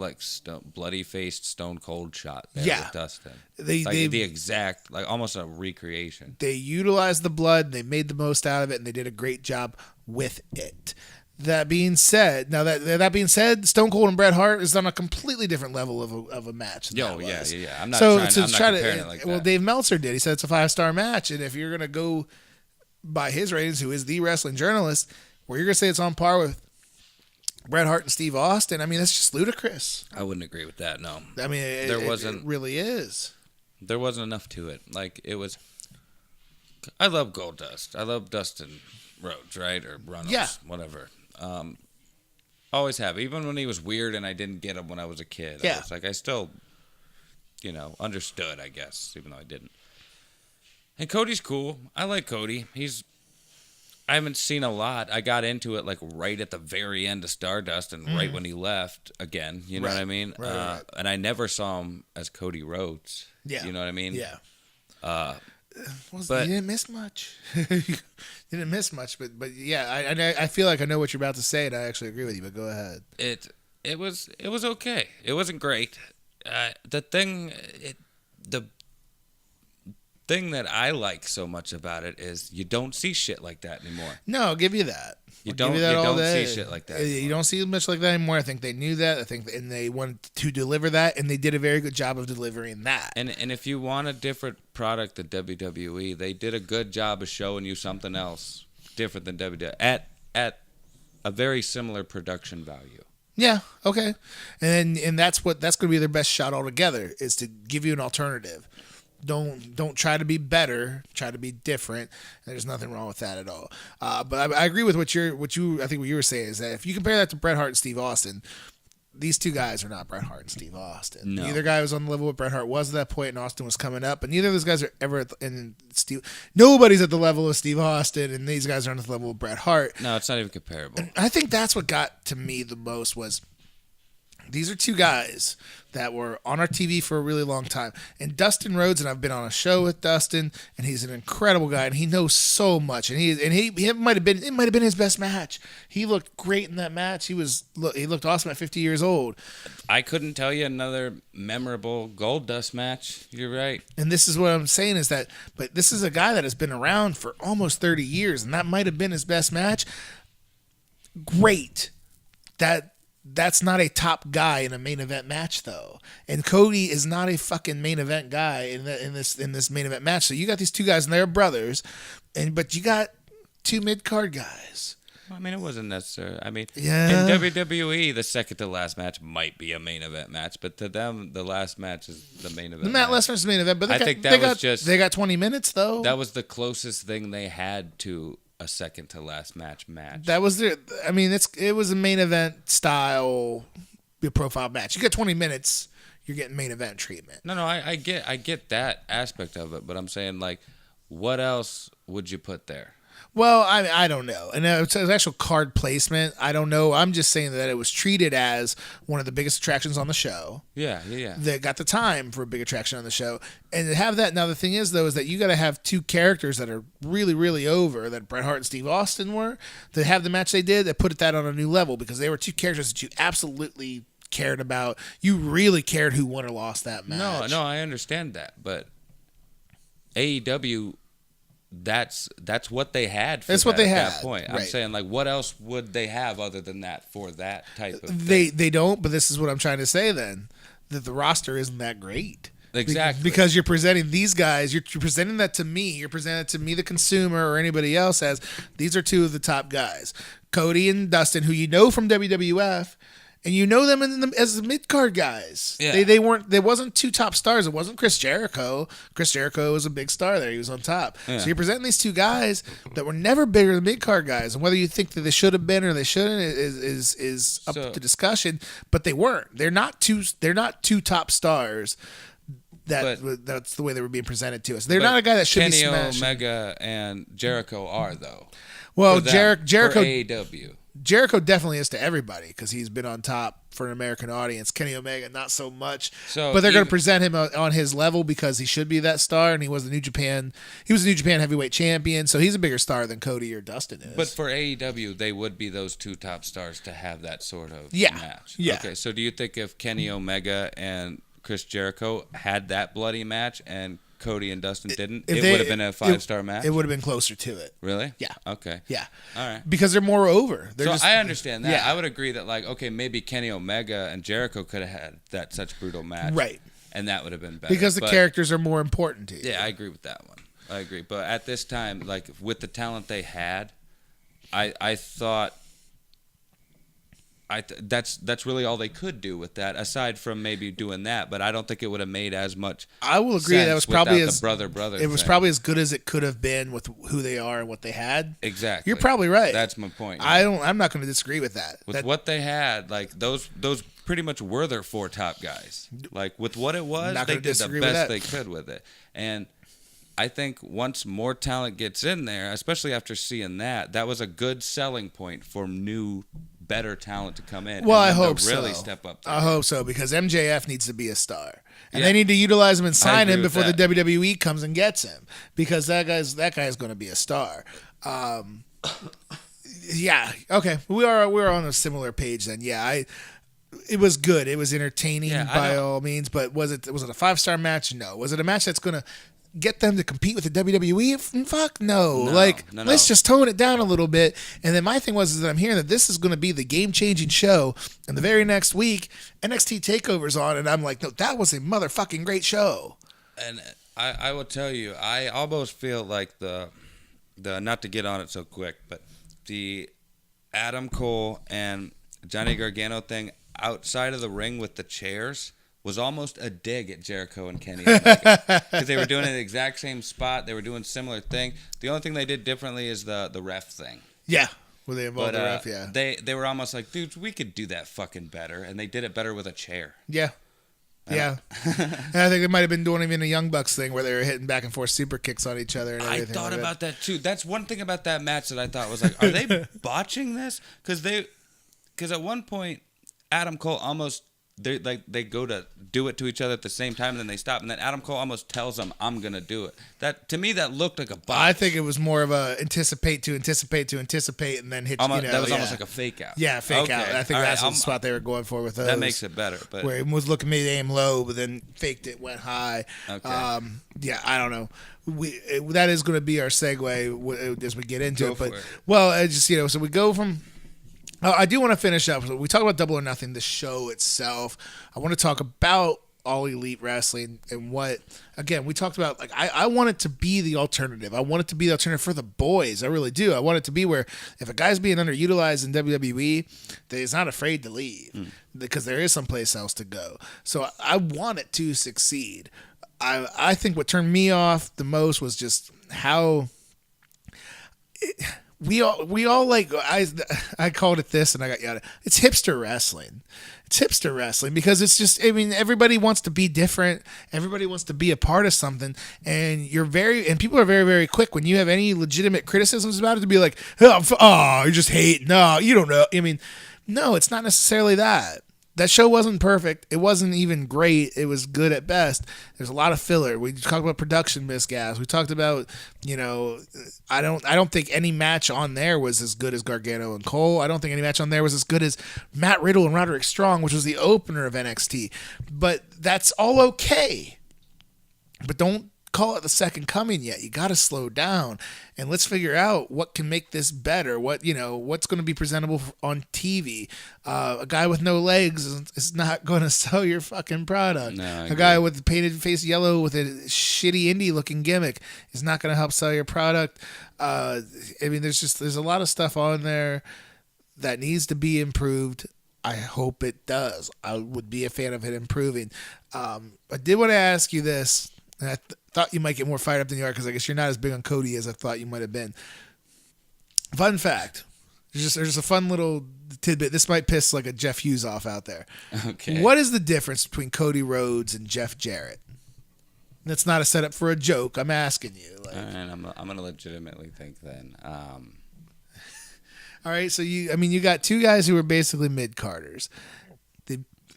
bloody-faced Stone Cold shot there with Dustin. The exact, almost a recreation. They utilized the blood. They made the most out of it, and they did a great job with it. That being said, Stone Cold and Bret Hart is on a completely different level of a match. Yeah. I'm not comparing it like that. Well, Dave Meltzer did. He said it's a 5-star match, and if you're gonna go by his ratings, who is the wrestling journalist, where you're gonna say it's on par with Bret Hart and Steve Austin, I mean, that's just ludicrous. I wouldn't agree with that, no. I mean, it really is. There wasn't enough to it. It was... I love Goldust. I love Dustin Rhodes, right? Or Runnels, whatever. Always have. Even when he was weird and I didn't get him when I was a kid. Yeah. I still, understood, I guess, even though I didn't. And Cody's cool. I like Cody. He's I haven't seen a lot. I got into it like right at the very end of Stardust and right when he left again. You know what I mean? Right. And I never saw him as Cody Rhodes. Yeah. You know what I mean? Yeah. But you didn't miss much. You didn't miss much, but yeah, I feel like I know what you're about to say, and I actually agree with you. But go ahead. It was okay. It wasn't great. The thing that I like so much about it is you don't see shit like that anymore. No, I'll give you that. You don't see shit like that anymore. You don't see much like that anymore. I think they knew that. And they wanted to deliver that, and they did a very good job of delivering that. And if you want a different product than WWE, they did a good job of showing you something else different than WWE at a very similar production value. Yeah, okay. And that's going to be their best shot altogether, is to give you an alternative. Don't try to be better. Try to be different. There's nothing wrong with that at all. But I agree with what you were saying, is that if you compare that to Bret Hart and Steve Austin, these two guys are not Bret Hart and Steve Austin. No. Neither guy was on the level what Bret Hart was at that point, and Austin was coming up. But neither of those guys are ever nobody's at the level of Steve Austin, and these guys aren't at the level of Bret Hart. No, it's not even comparable. And I think that's what got to me the most was, these are two guys that were on our TV for a really long time. And Dustin Rhodes, and I've been on a show with Dustin, and he's an incredible guy, and he knows so much. And it might have been his best match. He looked great in that match. He looked awesome at 50 years old. I couldn't tell you another memorable Goldust match. You're right. And this is what I'm saying, is that, but this is a guy that has been around for almost 30 years, and that might have been his best match. Great. That's not a top guy in a main event match, though. And Cody is not a fucking main event guy in this main event match. So you got these two guys, and they're brothers, but you got two mid card guys. I mean, it wasn't necessary. I mean, yeah. In WWE, the second to last match might be a main event match, but to them, the last match is the main event. Not last match is the main event, but they got 20 minutes though. That was the closest thing they had to a second to last match. That was their. I mean, it was a main event style profile match. You got 20 minutes, you're getting main event treatment. No, I get that aspect of it, but I'm saying, like, what else would you put there? Well, I don't know. And it's actual card placement. I don't know. I'm just saying that it was treated as one of the biggest attractions on the show. Yeah. They got the time for a big attraction on the show. And to have that, now the thing is, though, is that you got to have two characters that are really, really over, that Bret Hart and Steve Austin were, to have the match they did, that put that on a new level, because they were two characters that you absolutely cared about. You really cared who won or lost that match. No, I understand that. But AEW... That's what they had. At that point. Right. I'm saying, like, what else would they have other than that for that type of thing? They don't. But this is what I'm trying to say. Then that the roster isn't that great. Exactly. Because you're presenting these guys. You're presenting that to me. You're presenting it to me, the consumer, or anybody else, as these are two of the top guys, Cody and Dustin, who you know from WWF. And you know them as the mid-card guys. Yeah. There wasn't two top stars. It wasn't Chris Jericho. Chris Jericho was a big star there. He was on top. Yeah. So you're presenting these two guys that were never bigger than mid-card guys. And whether you think that they should have been or they shouldn't is up to discussion. But they weren't. They're not two top stars. That's the way they were being presented to us. They're not a guy that should be smashing. Kenny Omega and Jericho are, though. Well, Jericho for AEW. Jericho definitely is to everybody, because he's been on top for an American audience. Kenny Omega, not so much. But they're going to present him on his level, because he should be that star, and he was the New Japan heavyweight champion, so he's a bigger star than Cody or Dustin is. But for AEW, they would be those two top stars to have that sort of match. Yeah. Okay, so do you think if Kenny Omega and Chris Jericho had that bloody match and Cody and Dustin didn't, it would have been a 5-star match? It would have been closer to it. Really? Yeah. Okay. Yeah. All right. Because they're more over. I understand that. Yeah. I would agree that, like, okay, maybe Kenny Omega and Jericho could have had that such brutal match. Right. And that would have been better. Because the characters are more important to you. Yeah, I agree with that one. I agree. But at this time, like, with the talent they had, I thought... that's really all they could do with that, aside from maybe doing that. But I don't think it would have made as much. I will agree. That was probably the brother. It was probably as good as it could have been with who they are and what they had. Exactly. You're probably right. That's my point. I'm not going to disagree with that. With what they had, like those pretty much were their 4 top guys. Like with what it was, they did the best they could with it. And I think once more talent gets in there, especially after seeing that was a good selling point for new, better talent to come in. Well, and I hope really so. Step up. I hope so, because MJF needs to be a star, and they need to utilize him and sign him before the WWE comes and gets him, because that guy's going to be a star. Yeah. Okay. We're on a similar page then. Yeah. It was good. It was entertaining by all means, but was it a 5-star match? No. Was it a match that's going to get them to compete with the WWE? Fuck no. Let's just tone it down a little bit. And then my thing is that I'm hearing that this is going to be the game-changing show, and the very next week NXT Takeover's on, and I'm like, no, that was a motherfucking great show. And I will tell you, I almost feel like the not to get on it so quick, but the Adam Cole and Johnny Gargano thing outside of the ring with the chairs was almost a dig at Jericho and Kenny because they were doing it in the exact same spot. They were doing similar thing. The only thing they did differently is the ref thing. Yeah, where they involved the ref. Yeah, they were almost like, dudes, we could do that fucking better, and they did it better with a chair. Yeah. Yeah, and I think they might have been doing even a Young Bucks thing where they were hitting back and forth super kicks on each other and everything. I thought about that too. That's one thing about that match that I thought was like, are they botching this? Because at one point, Adam Cole almost they go to do it to each other at the same time, and then they stop, and then Adam Cole almost tells them, "I'm gonna do it." That to me, that looked like a botch. I think it was more of a anticipate, and then hit. That was almost like a fake out. Yeah, fake out. I think that's the spot they were going for with those. That makes it better. But where it was looking mid aim low, but then faked it, went high. Okay. Yeah, I don't know. That is going to be our segue as we get into it. But so we go from. I do want to finish up. So we talk about Double or Nothing, the show itself. I want to talk about All Elite Wrestling and what, again, we talked about, like, I want it to be the alternative. I want it to be the alternative for the boys. I really do. I want it to be where if a guy's being underutilized in WWE, that he's not afraid to leave because there is someplace else to go. So I want it to succeed. I think what turned me off the most was just how... We all like I called it this and I got yada. It's hipster wrestling. It's hipster wrestling because it's just, I mean, everybody wants to be different. Everybody wants to be a part of something, and people are very, very quick when you have any legitimate criticisms about it to be like, oh, you just hate. No, you don't know. I mean, no, it's not necessarily that. That show wasn't perfect. It wasn't even great. It was good at best. There's a lot of filler. We talked about production misgas. We talked about, I don't think any match on there was as good as Gargano and Cole. I don't think any match on there was as good as Matt Riddle and Roderick Strong, which was the opener of NXT. But that's all okay. But don't call it the second coming yet. You got to slow down and let's figure out what can make this better. What's going to be presentable on TV. A guy with no legs is not going to sell your fucking product. No, a guy with the painted face yellow with a shitty indie looking gimmick is not going to help sell your product. I mean, there's a lot of stuff on there that needs to be improved. I hope it does. I would be a fan of it improving. I did want to ask you this, and I thought you might get more fired up than you are because I guess you're not as big on Cody as I thought you might have been. Fun fact. There's just a fun little tidbit. This might piss like a Jeff Hughes off out there. Okay. What is the difference between Cody Rhodes and Jeff Jarrett? That's not a setup for a joke. I'm asking you. All right, I'm going to legitimately think then. All right, so you got two guys who were basically mid-carders.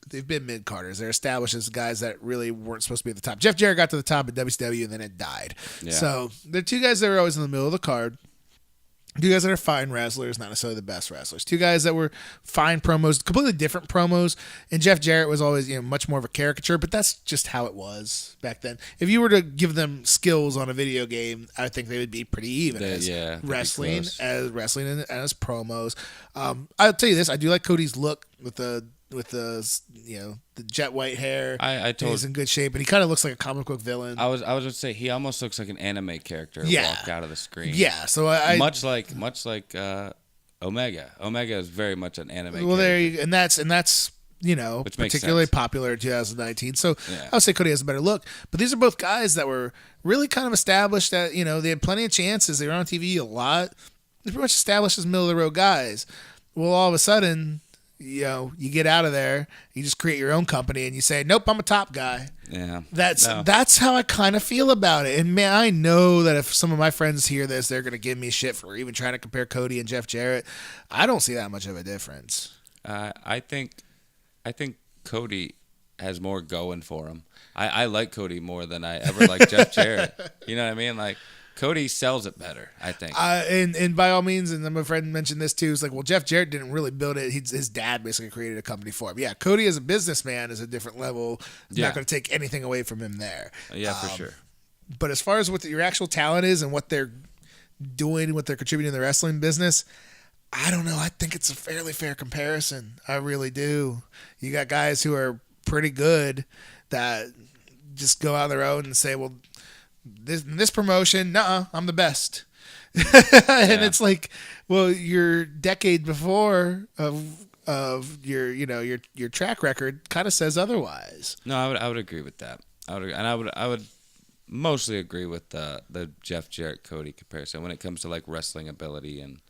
They've been mid-carders. They're established as guys that really weren't supposed to be at the top. Jeff Jarrett got to the top at WCW and then it died. Yeah. So they're two guys that were always in the middle of the card. Two guys that are fine wrestlers, not necessarily the best wrestlers. Two guys that were fine promos, completely different promos. And Jeff Jarrett was always, much more of a caricature, but that's just how it was back then. If you were to give them skills on a video game, I think they would be pretty even as wrestling and as promos. I'll tell you this: I do like Cody's look with the the jet white hair. He's in good shape, and he kind of looks like a comic book villain. I was going to say he almost looks like an anime character walked out of the screen. Yeah, so I much like Omega. Omega is very much an anime character. Well, and that's particularly popular in 2019. So I would say Cody has a better look. But these are both guys that were really kind of established that, they had plenty of chances. They were on TV a lot. They're pretty much established as middle of the road guys. Well, all of a sudden, you get out of there, you just create your own company and you say, nope, I'm a top guy. Yeah. That's how I kind of feel about it. And man, I know that if some of my friends hear this, they're going to give me shit for even trying to compare Cody and Jeff Jarrett. I don't see that much of a difference. I think Cody has more going for him. I like Cody more than I ever liked Jeff Jarrett. You know what I mean? Like, Cody sells it better, I think. And by all means, and my friend mentioned this too, it's like, well, Jeff Jarrett didn't really build it. His dad basically created a company for him. Yeah, Cody as a businessman is a different level. Not going to take anything away from him there. Yeah, for sure. But as far as what your actual talent is and what they're doing, what they're contributing to the wrestling business, I don't know. I think it's a fairly fair comparison. I really do. You got guys who are pretty good that just go out on their own and say, well, this promotion, I'm the best. And it's like, well, your decade before of your track record kind of says otherwise. No, I would agree with that. I would mostly agree with the Jeff Jarrett Cody comparison when it comes to like wrestling ability and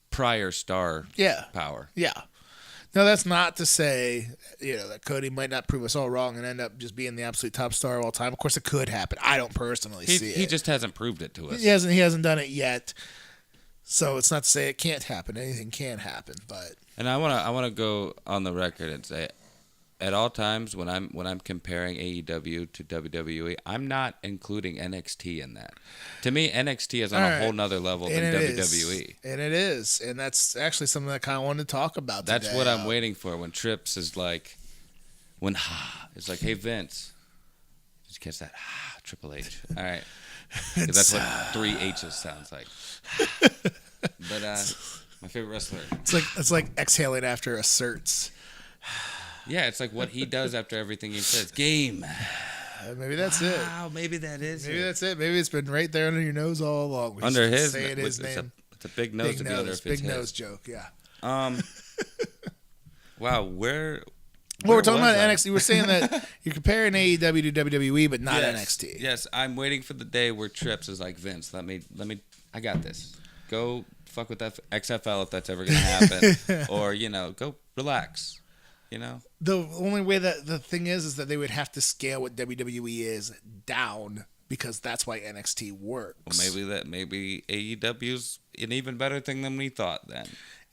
prior star power. Yeah. No, that's not to say, that Cody might not prove us all wrong and end up just being the absolute top star of all time. Of course, it could happen. I don't personally see it. He just hasn't proved it to us. He hasn't done it yet. So it's not to say it can't happen. Anything can happen, but. And I wanna go on the record and say, at all times when I'm comparing AEW to WWE, I'm not including NXT in that. To me, NXT is on a whole nother level than WWE. And it is. And that's actually something I kind of wanted to talk about today. That's what I'm waiting for when Trips is like, it's like, hey, Vince. Did you catch that? Triple H. All right. Because that's what 3 H's sounds like. But my favorite wrestler. It's like exhaling after asserts. Yeah, it's like what he does after everything he says. Game. Maybe that's it. Wow, maybe that is Maybe that's it. Maybe it's been right there under your nose all along. Under his saying his name. It's a big nose to be under if it's big nose his. joke, yeah. Wow, where we're talking about NXT. We're saying that you're comparing AEW to WWE, but not NXT. Yes, I'm waiting for the day where Trips is like, Vince, let me. I got this. Go fuck with that XFL if that's ever gonna happen, or go relax. The only way that the thing is that they would have to scale what WWE is down because that's why NXT works. Well, maybe AEW's an even better thing than we thought. Then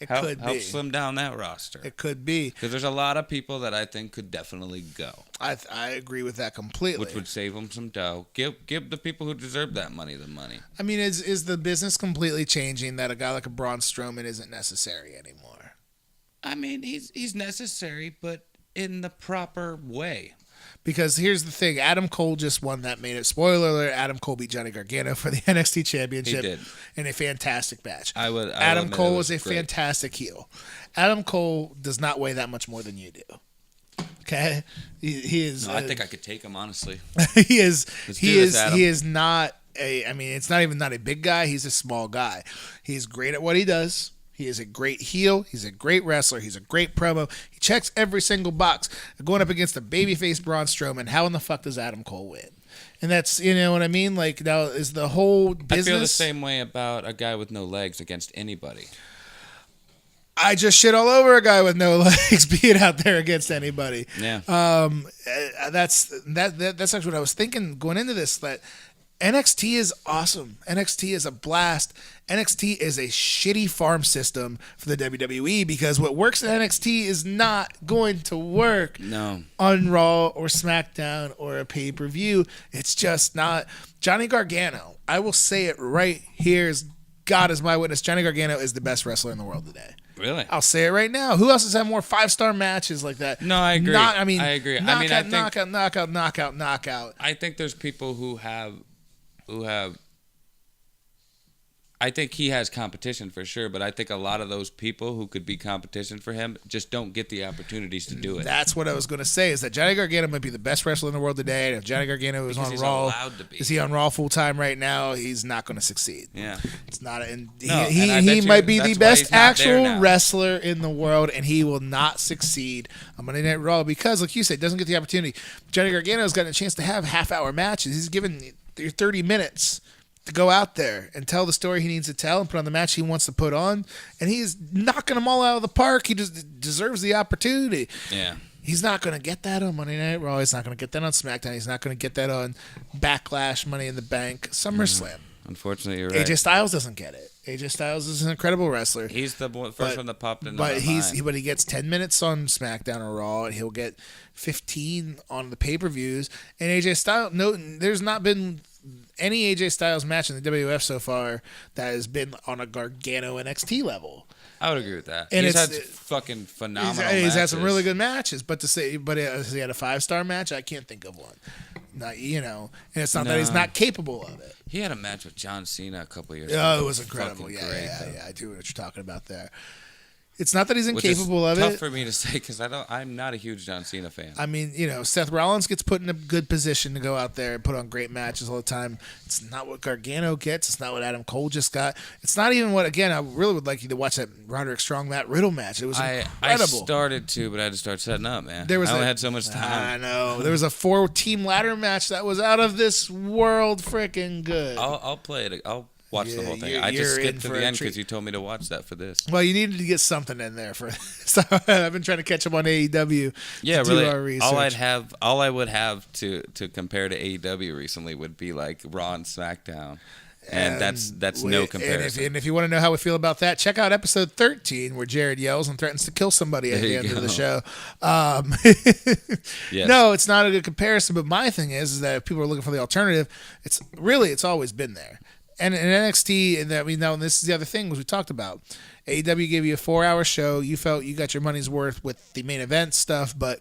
could be. Help slim down that roster. It could be because there's a lot of people that I think could definitely go. I agree with that completely. Which would save them some dough. Give the people who deserve that money the money. I mean, is the business completely changing that a guy like a Braun Strowman isn't necessary anymore? I mean, he's necessary, but in the proper way. Because here's the thing. Adam Cole just won that main event. Spoiler alert, Adam Cole beat Johnny Gargano for the NXT Championship. He did. In a fantastic match. Adam Cole was a fantastic heel. Adam Cole does not weigh that much more than you do. Okay? He is... No, I think I could take him, honestly. He is not a... I mean, it's not even not a big guy. He's a small guy. He's great at what he does. He is a great heel. He's a great wrestler. He's a great promo. He checks every single box. Going up against a babyface Braun Strowman, how in the fuck does Adam Cole win? And that's, what I mean? Like, now, is the whole business... I feel the same way about a guy with no legs against anybody. I just shit all over a guy with no legs being out there against anybody. Yeah. That's actually what I was thinking going into this, that NXT is awesome. NXT is a blast. NXT is a shitty farm system for the WWE because what works in NXT is not going to work on Raw or SmackDown or a pay-per-view. It's just not. Johnny Gargano, I will say it right here, as God is my witness, Johnny Gargano is the best wrestler in the world today. Really? I'll say it right now. Who else has had more 5-star matches like that? No, I agree. I agree. Knockout. I think there's people who have I think he has competition for sure, but I think a lot of those people who could be competition for him just don't get the opportunities to do it. That's what I was going to say, is that Johnny Gargano might be the best wrestler in the world today, and if Johnny Gargano is on Raw, is he on Raw full time right now, he's not going to succeed. Yeah. It's not, he might be the best actual wrestler in the world, and he will not succeed on Monday Night Raw because, like you said, doesn't get the opportunity. Johnny Gargano's gotten a chance to have half-hour matches. He's given 30 minutes to go out there and tell the story he needs to tell and put on the match he wants to put on, and he's knocking them all out of the park. He just deserves the opportunity. Yeah. He's not going to get that on Monday Night Raw. He's not going to get that on SmackDown. He's not going to get that on Backlash, Money in the Bank, SummerSlam. Unfortunately, you're right. AJ Styles doesn't get it. AJ Styles is an incredible wrestler. He's the first one that popped in my mind. But he gets 10 minutes on SmackDown or Raw, and he'll get 15 on the pay-per-views. And AJ Styles, there's not been any AJ Styles match in the WWF so far that has been on a Gargano NXT level. I would agree with that. And he's had fucking phenomenal matches. He's had some really good matches, but he had a 5-star match? I can't think of one. Not, and it's not that he's not capable of it. He had a match with John Cena a couple years ago. Oh, it was incredible. Yeah. I do know what you're talking about there. It's not that he's incapable of it. Tough for me to say because I'm not a huge John Cena fan. I mean, Seth Rollins gets put in a good position to go out there and put on great matches all the time. It's not what Gargano gets. It's not what Adam Cole just got. It's not even what. Again, I really would like you to watch that Roderick Strong Matt Riddle match. It was incredible. I started to, but I had to start setting up, man. I only had so much time. I know. There was a 4-team ladder match that was out of this world, freaking good. I'll play it. I'll watch the whole thing. I just skipped to the end because you told me to watch that for this. Well, you needed to get something in there for this. So I've been trying to catch up on AEW. Yeah, to really. Do our research. All I would have to compare to AEW recently would be like Raw and SmackDown, and that's no comparison. And if you want to know how we feel about that, check out episode 13 where Jarret yells and threatens to kill somebody at the end of the show. Yes. No, it's not a good comparison. But my thing is that if people are looking for the alternative, it's always been there. And in NXT, and this is the other thing we talked about. AEW gave you a 4-hour show. You felt you got your money's worth with the main event stuff, but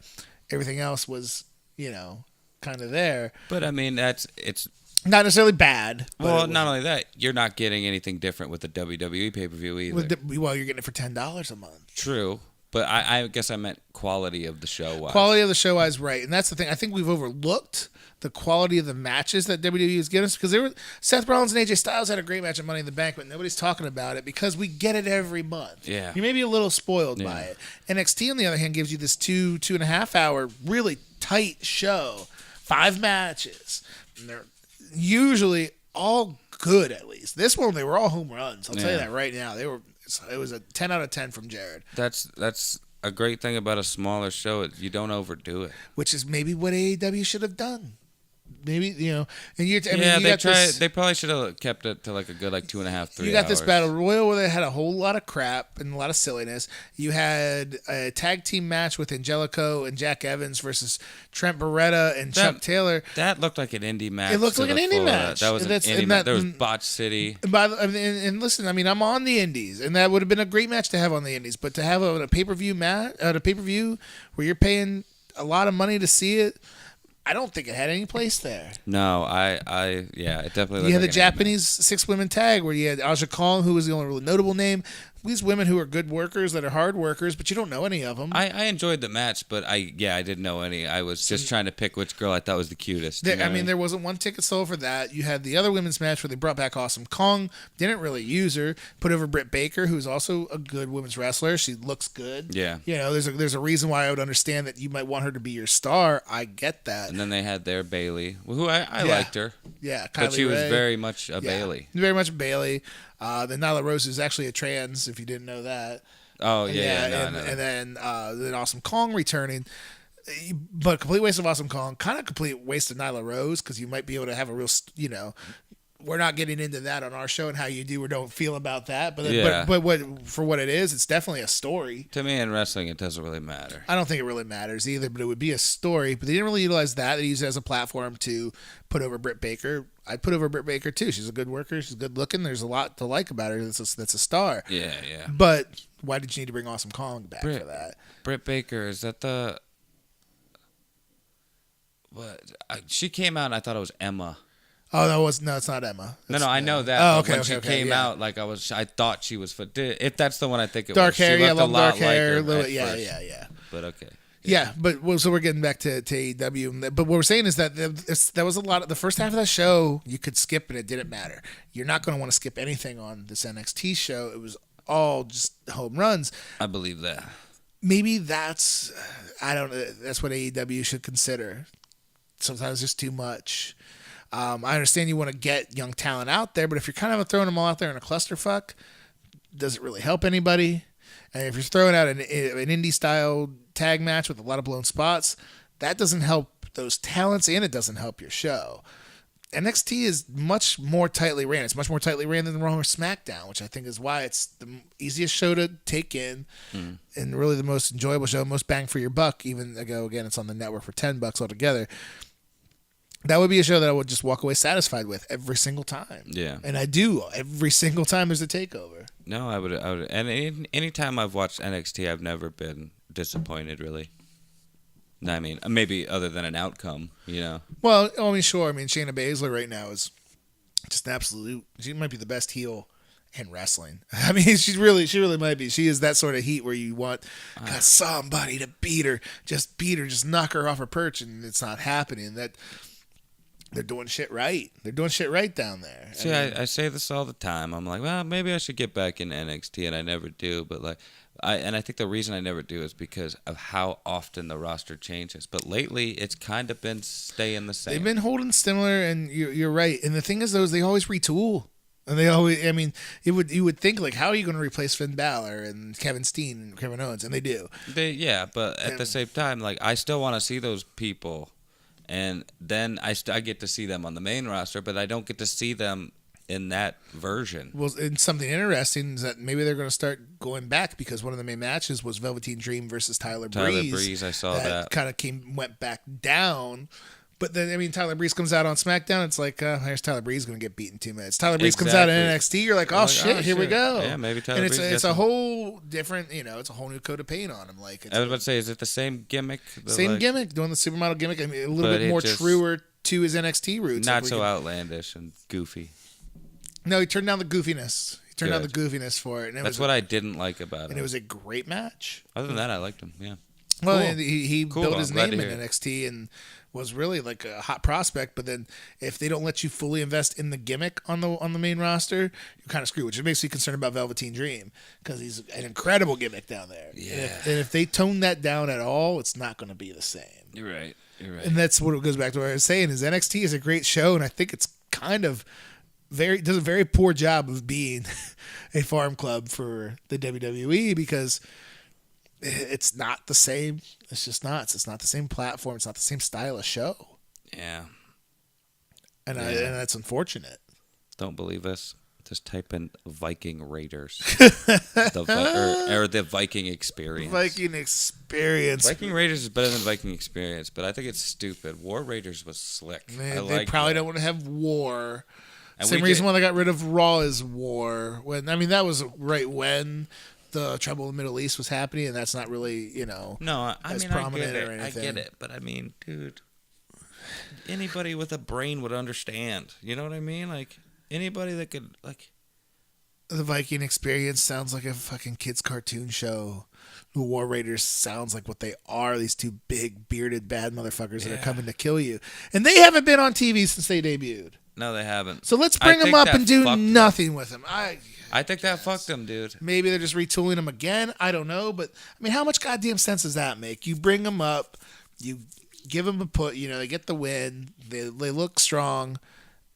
everything else was, kind of there. But I mean, it's not necessarily bad. Well, not only that, you're not getting anything different with the WWE pay-per-view either. Well, you're getting it for $10 a month. True. But I guess I meant quality of the show-wise. Quality of the show-wise, right. And that's the thing. I think we've overlooked the quality of the matches that WWE has given us because Seth Rollins and AJ Styles had a great match at Money in the Bank, but nobody's talking about it because we get it every month. Yeah. You may be a little spoiled by it. NXT, on the other hand, gives you this 2.5 hour, really tight show. 5 matches. And they're usually all good, at least. This one, they were all home runs. I'll tell you that right now. It was a 10 out of 10 from Jerrod. That's a great thing about a smaller show. You don't overdo it. Which is maybe what AEW should have done. Maybe, and they probably should have kept it to like a good 2.5, 3 You got hours. this battle royal where they had a whole lot of crap and a lot of silliness. You had a tag team match with Angelico and Jack Evans versus Trent Beretta and Chuck Taylor. That looked like an indie match. It looked like an indie match. That was an indie match. There was Botch City. And listen, I'm on the indies, and that would have been a great match to have on the indies. But to have a pay-per-view match, a pay-per-view where you're paying a lot of money to see it, I don't think it had any place there. No, it definitely. You had the Japanese 6-women tag where you had Aja Kong, who was the only really notable name. These women who are good workers that are hard workers, but you don't know any of them. I enjoyed the match, but I didn't know any. I was just trying to pick which girl I thought was the cutest. There wasn't one ticket sold for that. You had the other women's match where they brought back Awesome Kong. Didn't really use her. Put over Britt Baker, who's also a good women's wrestler. She looks good. Yeah. There's a reason why I would understand that you might want her to be your star. I get that. And then they had their Bailey, who I liked her. Yeah, Kylie but she was Ray. very much a Bailey. Very much a Bailey. Then Nyla Rose is actually a trans, if you didn't know that. Oh, And then Awesome Kong returning. But complete waste of Awesome Kong. Kind of complete waste of Nyla Rose because you might be able to have a real, we're not getting into that on our show and how you do or don't feel about that. But for what it is, it's definitely a story. To me in wrestling, it doesn't really matter. I don't think it really matters either, but it would be a story. But they didn't really utilize that. They used it as a platform to put over Britt Baker. I'd put over Britt Baker too. She's a good worker. She's good looking. There's a lot to like about her. That's a star. Yeah. But why did you need to bring Awesome Kong back for that? Britt Baker, is that the... What? She came out and I thought it was Emma. Oh, it's not Emma. No, I know that. Oh, okay. When she came out, I thought she was. If that's the one I think it dark was. hair, she looked a lot dark hair, like her yeah. But okay. Yeah, so we're getting back to AEW. But what we're saying is that that was a lot of the first half of that show. You could skip and it didn't matter. You're not going to want to skip anything on this NXT show. It was all just home runs. I believe that. Maybe that's what AEW should consider. Sometimes there's too much. I understand you want to get young talent out there, but if you're kind of throwing them all out there in a clusterfuck, does it really help anybody? And if you're throwing out an indie style tag match with a lot of blown spots, that doesn't help those talents, and it doesn't help your show. NXT is much more tightly ran. It's much more tightly ran than Raw or SmackDown, which I think is why it's the easiest show to take in and really the most enjoyable show, most bang for your buck. Even again, it's on the network for $10 altogether. That would be a show that I would just walk away satisfied with every single time. Yeah. And I do every single time there's a takeover. No, I would. And any time I've watched NXT, I've never been disappointed, really. I mean, maybe other than an outcome, you know. Well, I mean, sure. I mean, Shayna Baszler right now is just an absolute. She might be the best heel in wrestling. I mean, she really might be. She is that sort of heat where you want somebody to beat her, just knock her off her perch, and it's not happening. That they're doing shit right. They're doing shit right down there. See, I say this all the time. I'm like, well, maybe I should get back in NXT, and I never do. But like. I think the reason I never do is because of how often the roster changes. But lately, it's kind of been staying the same. They've been holding similar, and you're right. And the thing is, though, is they always retool. And they always, I mean, you would think, like, how are you going to replace Finn Balor and Kevin Steen and Kevin Owens? And they do. But at the same time, like, I still want to see those people. And then I get to see them on the main roster, but I don't get to see them in that version. Well, and something interesting is that maybe they're going to start going back because one of the main matches was Velveteen Dream versus Tyler Breeze. I saw that. Kind of went back down. But then, I mean, Tyler Breeze comes out on SmackDown. It's like, here's Tyler Breeze going to get beat in 2 minutes. Tyler Breeze comes out in NXT. You're like, shit, here we go. Yeah, maybe Tyler Breeze. And it's a whole different, it's a whole new coat of paint on him. Like, I was about to say, is it the same gimmick? Gimmick, doing the supermodel gimmick. I mean, a little bit more truer to his NXT roots. Not so outlandish and goofy. No, he turned down the goofiness. He turned down the goofiness for it. And that's what I didn't like about it. And it was a great match. Other than that, I liked him, yeah. Well, cool. He built his name in NXT and was really like a hot prospect. But then if they don't let you fully invest in the gimmick on the main roster, you're kind of screwed, which makes me concerned about Velveteen Dream because he's an incredible gimmick down there. Yeah. And if they tone that down at all, it's not going to be the same. You're right. And that's what it goes back to what I was saying is NXT is a great show, and I think it's kind of does a very poor job of being a farm club for the WWE because it's not the same. It's just not. It's not the same platform. It's not the same style of show. Yeah. And that's unfortunate. Don't believe us? Just type in Viking Raiders. or the Viking Experience. Viking Experience. Viking Raiders is better than Viking Experience, but I think it's stupid. War Raiders was slick. They probably don't want to have war. Same reason why they got rid of Raw is war. That was right when the trouble in the Middle East was happening, and that's not really, no, as prominent or anything. I get it, but I mean, dude, anybody with a brain would understand. You know what I mean? Like anybody that could like. The Viking Experience sounds like a fucking kids' cartoon show. The War Raiders sounds like what they are. These two big bearded bad motherfuckers that are coming to kill you, and they haven't been on TV since they debuted. No, they haven't. So let's bring them up and do nothing with them. I think that fucked them, dude. Maybe they're just retooling them again. I don't know. But, I mean, how much goddamn sense does that make? You bring them up. You give them a put. They get the win. They look strong.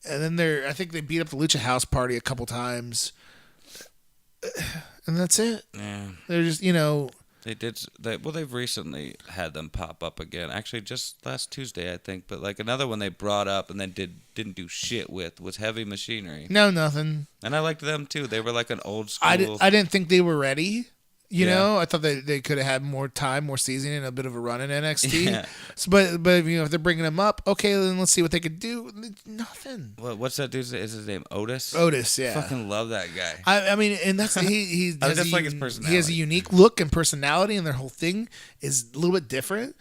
And then I think they beat up the Lucha House Party a couple times. And that's it. Yeah. They're just, They did. They've recently had them pop up again. Actually, just last Tuesday, I think. But like another one they brought up and then didn't do shit with was Heavy Machinery. No, nothing. And I liked them too. They were like an old school. I didn't think they were ready. I thought they could have had more time, more seasoning, and a bit of a run in NXT. Yeah. So, but if they're bringing them up, okay, then let's see what they could do. Nothing. What's that dude's? Is his name Otis? Otis, yeah. I fucking love that guy. I mean, and that's he I just like his personality. He has a unique look and personality, and their whole thing is a little bit different.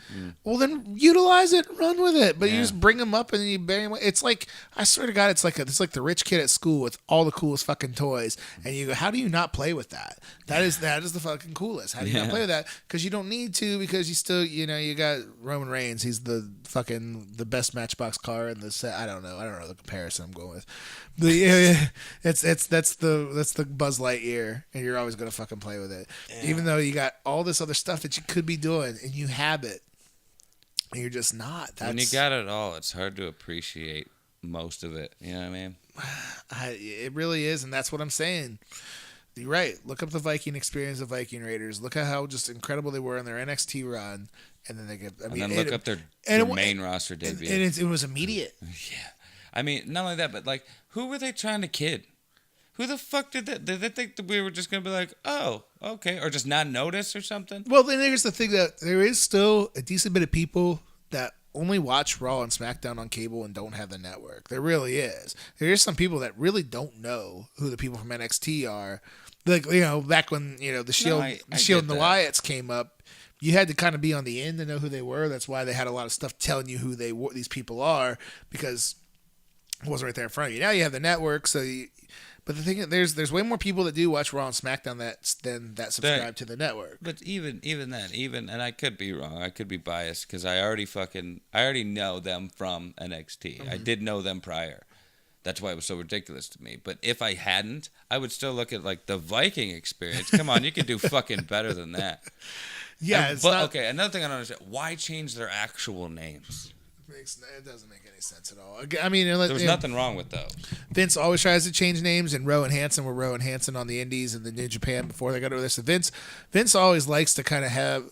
Well, then utilize it, run with it. But you just bring them up and you bury them. It's like, I swear to God, it's like the rich kid at school with all the coolest fucking toys, and you go, how do you not play with that? That is the fucking coolest. How do you not play with that? Because you don't need to. Because you still, you got Roman Reigns. He's the best Matchbox car in the set. I don't know the comparison I'm going with. That's the Buzz Lightyear, and you're always gonna fucking play with it, even though you got all this other stuff that you could be doing, and you have it, and you're just not. When you got it all, it's hard to appreciate most of it. You know what I mean? It really is, and that's what I'm saying. You're right. Look up the Viking experience of Viking Raiders. Look at how just incredible they were in their NXT run, and then they get. I mean, and then look up their main roster debut. And it was immediate. Yeah, I mean, not only that, but like, who were they trying to kid? Who the fuck did that? Did they think that we were just gonna be like, oh, okay, or just not notice or something? Well, then there's the thing that there is still a decent bit of people that only watch Raw and SmackDown on cable and don't have the network. There really is. There is some people that really don't know who the people from NXT are. Like, you know, back when, you know, the Shield, and the Wyatts came up, you had to kind of be on the end to know who they were. That's why they had a lot of stuff telling you who these people are, because it wasn't right there in front of you. Now you have the network, so but the thing is, there's way more people that do watch Raw and SmackDown than that subscribe to the network. But even then, and I could be wrong, I could be biased because I already know them from NXT. Mm-hmm. I did know them prior. That's why it was so ridiculous to me. But if I hadn't, I would still look at like the Viking experience. Come on, you could do fucking better than that. Yeah, okay. Another thing I don't understand: why change their actual names? It doesn't make any sense at all. I mean, there was nothing wrong with those. Vince always tries to change names, and Rowan Hansen were Rowan Hansen on the Indies and the New Japan before they got over there. So Vince always likes to kind of have,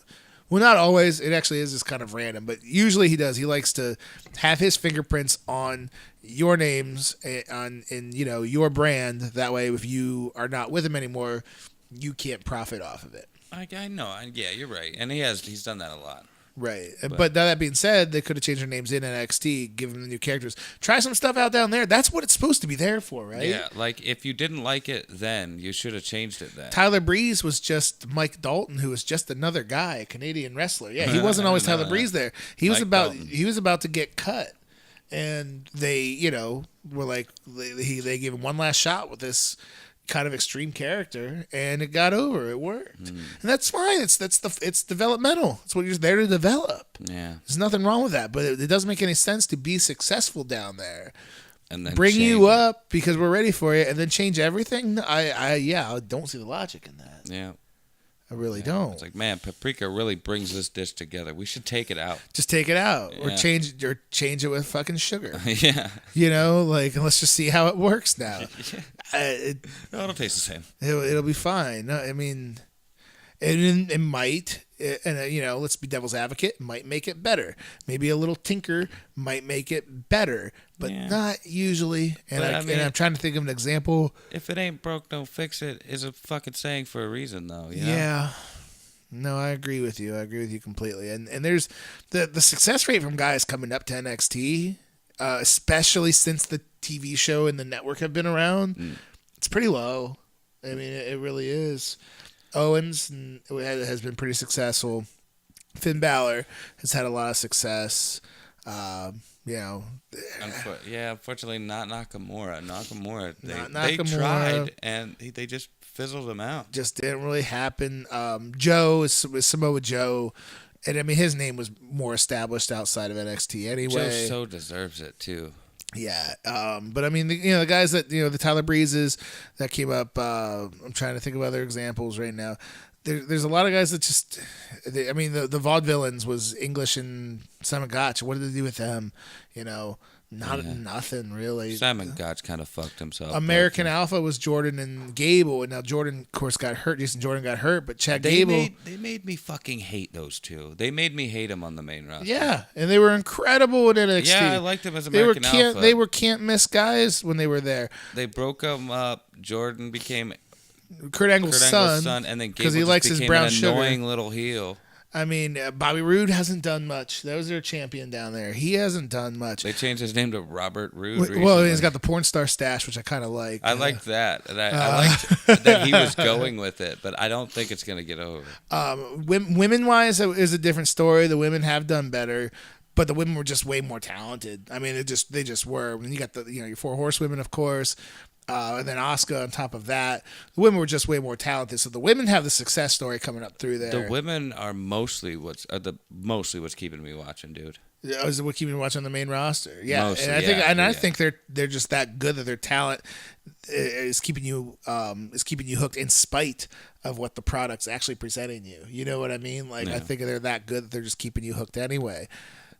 well, not always. It actually is just kind of random, but usually he does. He likes to have his fingerprints on your names in you know, your brand. That way, if you are not with him anymore, you can't profit off of it. I know. Yeah, you're right, and he's done that a lot. Right. But now that being said, they could have changed their names in NXT, give them the new characters. Try some stuff out down there. That's what it's supposed to be there for, right? Yeah, like if you didn't like it then, you should have changed it then. Tyler Breeze was just Mike Dalton, who was just another guy, a Canadian wrestler. Yeah, he wasn't always Tyler Breeze there. He was about to get cut. And they, you know, were like, they gave him one last shot with this kind of extreme character, and it got over. It worked, and that's fine. It's developmental. It's what you're there to develop. Yeah, there's nothing wrong with that. But it doesn't make any sense to be successful down there, and then bring you up because we're ready for you, and then change everything. I don't see the logic in that. Yeah. I really don't. It's like, man, paprika really brings this dish together. We should take it out. Just take it out, or change it with fucking sugar. Yeah, you know, like, let's just see how it works now. It'll taste the same. It'll be fine. I mean, it might, and you know, let's be devil's advocate. It might make it better. Maybe a little tinker might make it better, but not usually. And I'm trying to think of an example. If it ain't broke, don't fix it is a fucking saying for a reason, though. You know? Yeah. No, I agree with you. I agree with you completely. And there's the success rate from guys coming up to NXT, especially since the TV show and the network have been around. It's pretty low. I mean, it really is. Owens has been pretty successful. Finn Balor has had a lot of success. You know, unfortunately, not Nakamura. They tried and they just fizzled him out. Just didn't really happen. Joe is Samoa Joe, and I mean his name was more established outside of NXT anyway. Joe so deserves it too. Yeah, but I mean, the guys that, you know, the Tyler Breezes that came up. I'm trying to think of other examples right now. There's a lot of guys that just. I mean, the Vaudevillains was English and Simon Gotch. What did they do with them? You know, nothing really. Simon Gotch kind of fucked himself. American Alpha was Jordan and Gable, and now Jordan, of course, got hurt. Jason Jordan got hurt, but Chad Gable. They made me fucking hate those two. They made me hate him on the main roster. Yeah, and they were incredible in NXT. Yeah, I liked them as American Alpha. They were can't miss guys when they were there. They broke them up. Jordan became Kurt Angle's son, and then because he likes his brown sugar. Annoying little heel. I mean, Bobby Roode hasn't done much. That was their champion down there. He hasn't done much. They changed his name to Robert Roode. Well, he's got the porn star stash, which I kind of like. I liked that, and I liked that he was going with it, but I don't think it's going to get over. Women-wise, is a different story. The women have done better, but the women were just way more talented. I mean, they just were. When you got your four horsewomen, of course. And then Asuka on top of that. The women were just way more talented. So the women have the success story coming up through there. The women are mostly what's keeping me watching, dude. Is what keeping me watching on the main roster? Yeah, mostly, and I think they're just that good that their talent is keeping you hooked in spite of what the product's actually presenting you. You know what I mean? Like I think they're that good that they're just keeping you hooked anyway.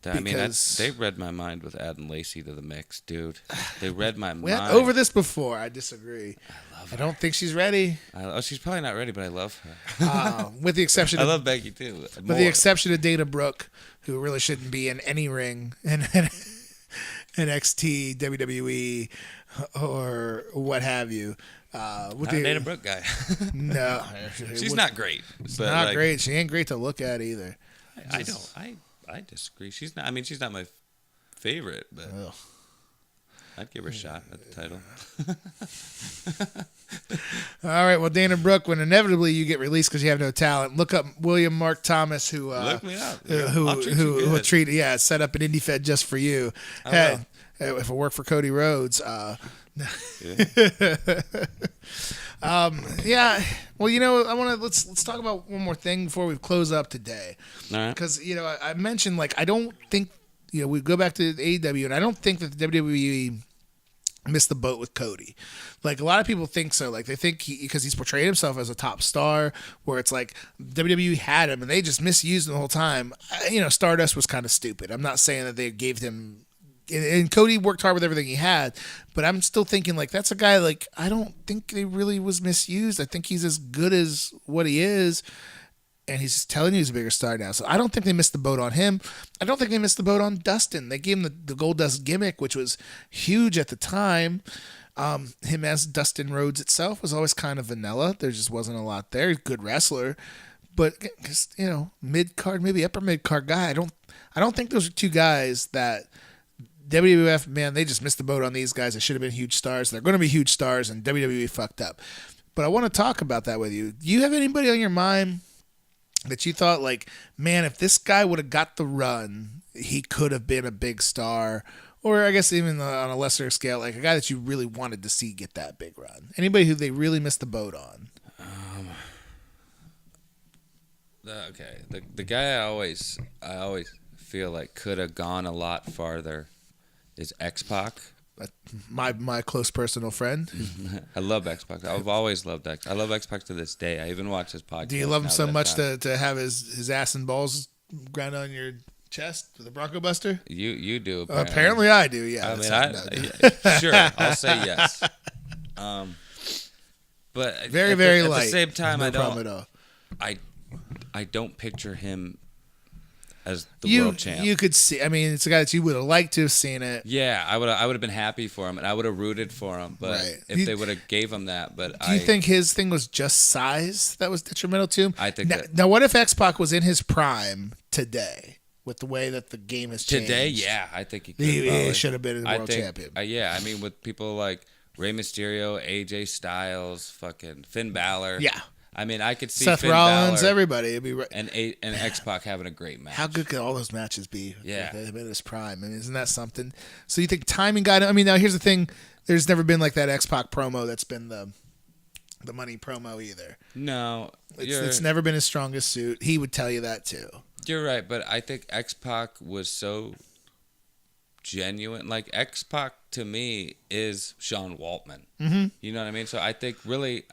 They read my mind with adding Lacey to the mix, dude. They read my mind. We went over this before. I disagree. I love her. I don't think she's ready. She's probably not ready, but I love her. With the exception I love Becky too. With the exception of Dana Brooke, who really shouldn't be in any ring in NXT, WWE, or what have you. With the Dana Brooke guy. No. She's not great. She's not great. She ain't great to look at either. I disagree. She's not my favorite, but I'd give her a shot at the title. All right, well, Dana Brooke, when inevitably you get released because you have no talent, look up William Mark Thomas, who look me up. Who treat set up an indie fed just for you. If it worked for Cody Rhodes. Well, let's talk about one more thing before we close up today. All right. Because I mentioned I don't think we go back to AEW, and I don't think that the WWE missed the boat with Cody. A lot of people think so. They think because he's portrayed himself as a top star, where it's WWE had him and they just misused him the whole time. Stardust was kind of stupid. I'm not saying that they gave him. And Cody worked hard with everything he had, but I'm still thinking that's a guy I don't think they really was misused. I think he's as good as what he is, and he's just telling you he's a bigger star now. So I don't think they missed the boat on him. I don't think they missed the boat on Dustin. They gave him the Goldust gimmick, which was huge at the time. Him as Dustin Rhodes itself was always kind of vanilla. There just wasn't a lot there. He's a good wrestler, but just mid card, maybe upper mid card guy. I don't think those are two guys that. WWF, man, they just missed the boat on these guys. They should have been huge stars. They're going to be huge stars, and WWE fucked up. But I want to talk about that with you. Do you have anybody on your mind that you thought, man, if this guy would have got the run, he could have been a big star? Or I guess even on a lesser scale, a guy that you really wanted to see get that big run? Anybody who they really missed the boat on? The guy I always feel could have gone a lot farther is X-Pac. My close personal friend. I love X-Pac. I've always loved X. I love X-Pac to this day. I even watch his podcast. Do you love him so much to have his ass and balls ground on your chest with a Bronco Buster? You do. Apparently I do, yeah. Sure, I'll say yes. But very, very light. At the same time, no I don't picture him as the world champ. You could see. I mean, it's a guy that you would have liked to have seen it. Yeah, I would have been happy for him, and I would have rooted for him. But if they would have gave him that, do you think his thing was just size that was detrimental to him? I think now, what if X-Pac was in his prime today, with the way that the game has changed? Today, yeah, I think he should have been a world champion. Yeah, I mean, with people like Rey Mysterio, AJ Styles, fucking Finn Balor. Yeah. I mean, I could see Seth Finn Rollins, Balor everybody. It'd be and X-Pac having a great match. How good could all those matches be? Yeah. If they've been in his prime. I mean, isn't that something? So you think timing got him? I mean, now here's the thing. There's never been that X-Pac promo that's been the money promo either. No. It's never been his strongest suit. He would tell you that too. You're right, but I think X-Pac was so genuine. X-Pac to me is Sean Waltman. Mm-hmm. You know what I mean? So I think really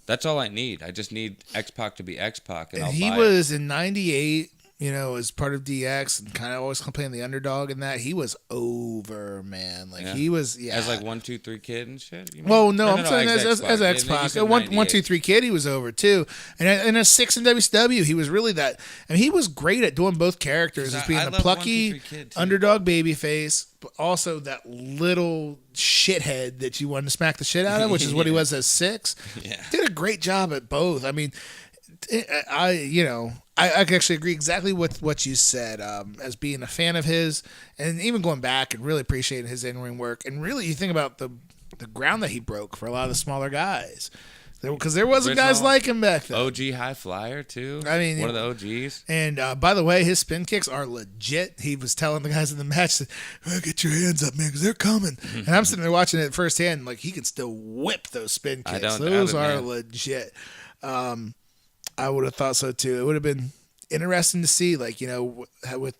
that's all I need. I just need X-Pac to be X-Pac, and he was in '98. As part of DX, and kind of always playing the underdog in that. He was over, man. He was, as 1, 2, 3 kid and shit. Well, no, I'm saying as X-Pac. 1, 2, 3 kid, he was over too. And a 6 in WCW, he was really that. I mean, he was great at doing both characters, as being the plucky underdog babyface, but also that little shithead that you wanted to smack the shit out of, which is what he was as 6. Yeah. Did a great job at both. I mean, I can actually agree exactly with what you said, as being a fan of his, and even going back and really appreciating his in-ring work. And really, you think about the ground that he broke for a lot of the smaller guys. Because there wasn't guys like him back then. OG High Flyer, too. I mean, one of the OGs. And by the way, his spin kicks are legit. He was telling the guys in the match, get your hands up, man, because they're coming. And I'm sitting there watching it firsthand. He can still whip those spin kicks. Those are legit. I would have thought so too. It would have been interesting to see, with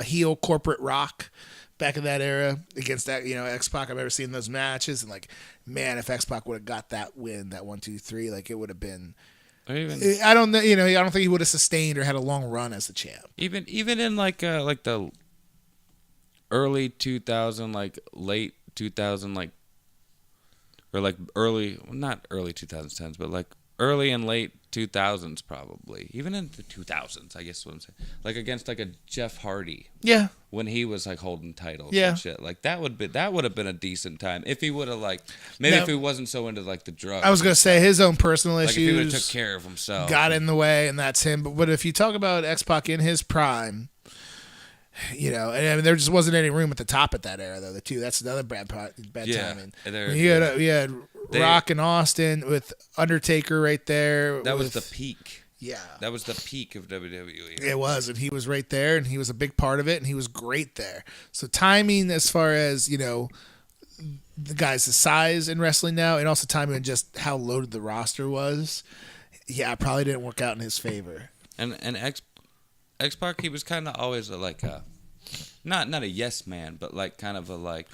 heel corporate Rock back in that era against that, X-Pac. I've ever seen those matches, and man, if X-Pac would have got that win, that 1, 2, 3, it would have been I don't know. I don't think he would have sustained or had a long run as the champ. Even in like the early 2000, like late 2000, like or like early, well, not early 2010s, but like early and late 2000s probably. Even in the 2000s, I guess what I'm saying. Like against like a Jeff Hardy. Yeah. When he was like holding titles and shit. Like that would have been a decent time if he would have like if he wasn't so into like the drugs. I was gonna say his own personal issues. Like if he would have took care of himself. Got in the way, and that's him. But if you talk about X-Pac in his prime, and I mean, there just wasn't any room at the top at that era though. That's another bad timing. You had Rock and Austin with Undertaker right there. That was the peak. Yeah. That was the peak of WWE. It was, and he was right there, and he was a big part of it, and he was great there. So timing as far as, the guys' size in wrestling now, and also timing and just how loaded the roster was, probably didn't work out in his favor. And X-Pac, he was kind of always like a, not a yes man, but like kind of a like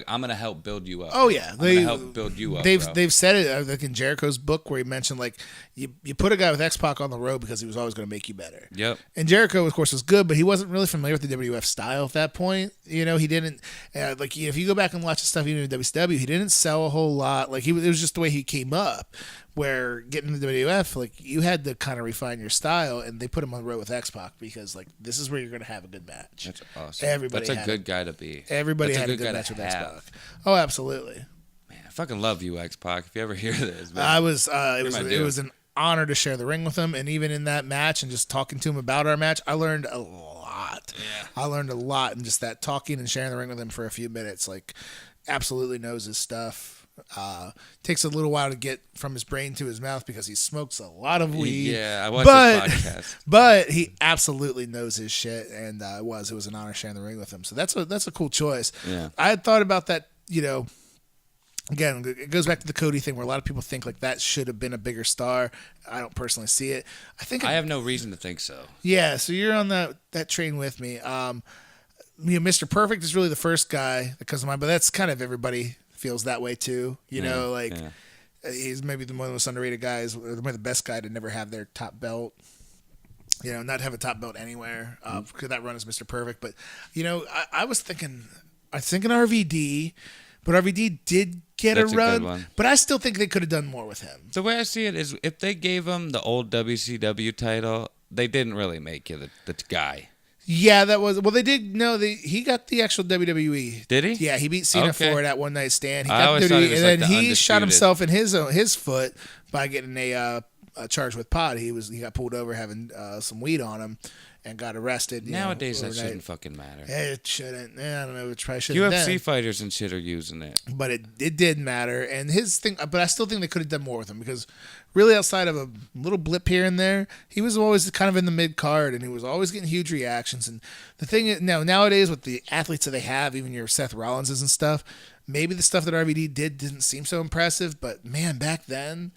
I'm gonna help build you up. Oh yeah, I'm gonna help build you up. They've said it like in Jericho's book where he mentioned like you put a guy with X-Pac on the road because he was always going to make you better. Yep. And Jericho, of course, was good, but he wasn't really familiar with the WWF style at that point. He didn't if you go back and watch the stuff even in WCW, he didn't sell a whole lot. Like it was just the way he came up. Where getting to the WWF, like you had to kind of refine your style, and they put him on the road with X-Pac because like this is where you're going to have a good match. That's awesome. That's a good guy to be. Everybody had a good match with X-Pac. Oh, absolutely. Man, I fucking love you, X-Pac. If you ever hear this, man, it was an honor to share the ring with him, and even in that match, and just talking to him about our match, I learned a lot. Yeah, I learned a lot, and just that talking and sharing the ring with him for a few minutes, like absolutely knows his stuff. Takes a little while to get from his brain to his mouth because he smokes a lot of weed. Yeah, I watched his podcast. But he absolutely knows his shit, and it was an honor sharing the ring with him. So that's a cool choice. Yeah. I had thought about that, again, it goes back to the Cody thing where a lot of people think like that should have been a bigger star. I don't personally see it. I have no reason to think so. Yeah, so you're on that train with me. Mr. Perfect is really the first guy that comes to mind, but that's kind of everybody feels that way too. He's maybe the one of the most underrated guys, or the best guy to never have their top belt. Not have a top belt anywhere. Could that run as Mr. Perfect? But I was thinking RVD, but RVD did get a run. But I still think they could have done more with him. The way I see it is, if they gave him the old WCW title, they didn't really make you the guy. Yeah, that was... Well, they did... No, he got the actual WWE. Did he? Yeah, he beat Cena for it at One Night Stand. He I always thought he was and then he shot himself in his foot by getting a charge with pot. He got pulled over having some weed on him and got arrested. Nowadays, that shouldn't fucking matter. It shouldn't. I don't know. It probably shouldn't. UFC fighters and shit are using it. But it did matter. And his thing... But I still think they could have done more with him because... Really, outside of a little blip here and there, he was always kind of in the mid card, and he was always getting huge reactions. And the thing is, nowadays with the athletes that they have, even your Seth Rollinses and stuff, maybe the stuff that RVD didn't seem so impressive. But man, back then,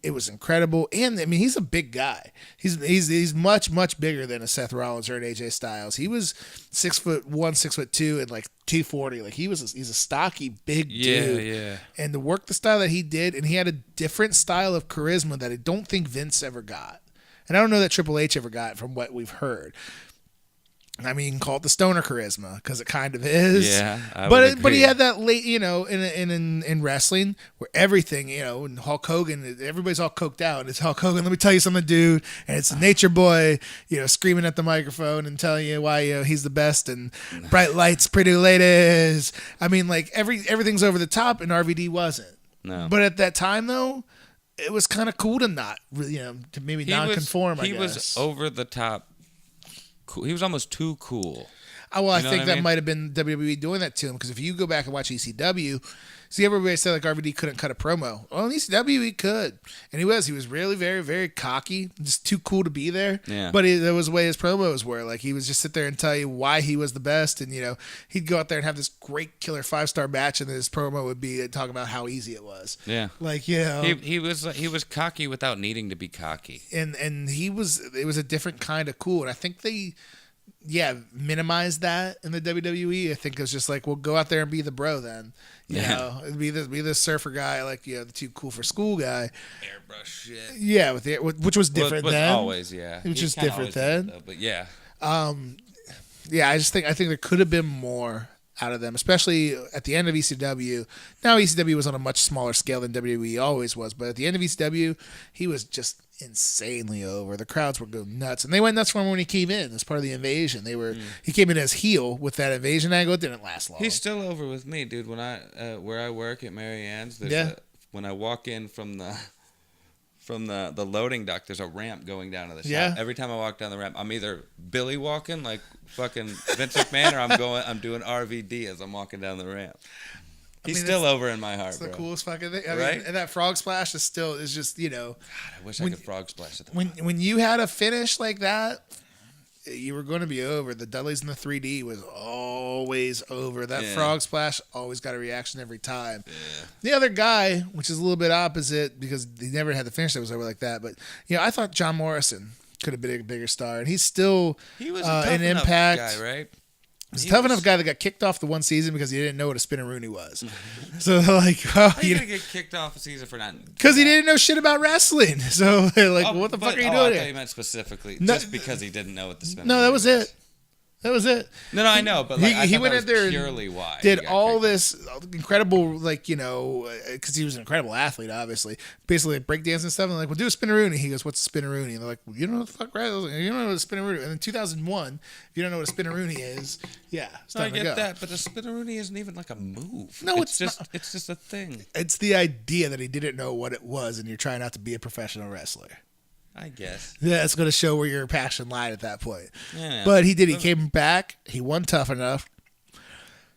it was incredible. And I mean, he's a big guy. He's much, much bigger than a Seth Rollins or an AJ Styles. He was 6'1", 6'2", and like 240. Like he's a stocky big dude. Yeah. And to work the style that he did, and he had a different style of charisma that I don't think Vince ever got. And I don't know that Triple H ever got from what we've heard. I mean, you can call it the stoner charisma because it kind of is. Yeah, but he had that late, in wrestling where everything, and Hulk Hogan, everybody's all coked out. And it's Hulk Hogan. Let me tell you something, dude. And it's Nature Boy, screaming at the microphone and telling you why he's the best and bright lights, pretty ladies. I mean, like everything's over the top, and RVD wasn't. No. But at that time, though, it was kind of cool to not, to maybe non-conform. He was over the top. Cool. He was almost too cool. I think that might have been WWE doing that to him because if you go back and watch ECW, see everybody said like RVD couldn't cut a promo. Well, in ECW he could, and he was really very, very cocky, just too cool to be there. Yeah. But there was the way his promos were. Like he was just sit there and tell you why he was the best, and he'd go out there and have this great killer 5-star match, and then his promo would be talking about how easy it was. Yeah. Like he was cocky without needing to be cocky. And it was a different kind of cool, and I think they minimize that in the WWE. I think it's just like, well, go out there and be the bro then. You know, be the surfer guy, like, the too cool for school guy. Airbrush shit. Yeah, which was different then. Always, yeah. Which was different then. But yeah. I think there could have been more out of them, especially at the end of ECW. Now ECW was on a much smaller scale than WWE always was, but at the end of ECW, he was just insanely over. The crowds were going nuts, and they went nuts for him when he came in as part of the invasion. He came in as heel with that invasion angle. It didn't last long. He's still over with me, dude. When where I work at Mary Ann's, when I walk in from the loading dock, there's a ramp going down to the shop. Yeah. Every time I walk down the ramp, I'm either Billy walking like fucking Vince McMahon, or I'm doing RVD as I'm walking down the ramp. He's still over in my heart, It's the bro. coolest fucking thing. Right? Mean, and that frog splash is just, God, I wish I could frog splash at the when you had a finish like that, you were going to be over. The Dudleys in the 3D was always over. That frog splash always got a reaction every time. Yeah. The other guy, which is a little bit opposite because he never had the finish that was over like that, but I thought John Morrison could have been a bigger star, and he's still he was a tough an enough Impact guy, right? He's a tough enough guy that got kicked off the one season because he didn't know what a spinneroonie was. So like, well, how are you gonna get kicked off a season for not? Because he didn't know shit about wrestling. So like, what the fuck are you doing? I here? thought you meant specifically just because he didn't know what the spinneroonie was. No, that was it. That was it. No, I know, but like, he went in there purely why did all this incredible, like, because he was an incredible athlete, obviously, basically like breakdance and stuff. And like, well, do a spinneroonie. He goes, "What's a spinneroonie?" And they're like, well, "You don't know what the fuck, right? You don't know what a spinneroonie." And in 2001, if you don't know what a spinneroonie is, it's time to go. I get that, but the spinneroonie isn't even like a move. No, it's just not. It's just a thing. It's the idea that he didn't know what it was, and you're trying not to be a professional wrestler. I guess. Yeah, it's going to show where your passion lied at that point. Yeah. But he did. He came back. He won tough enough.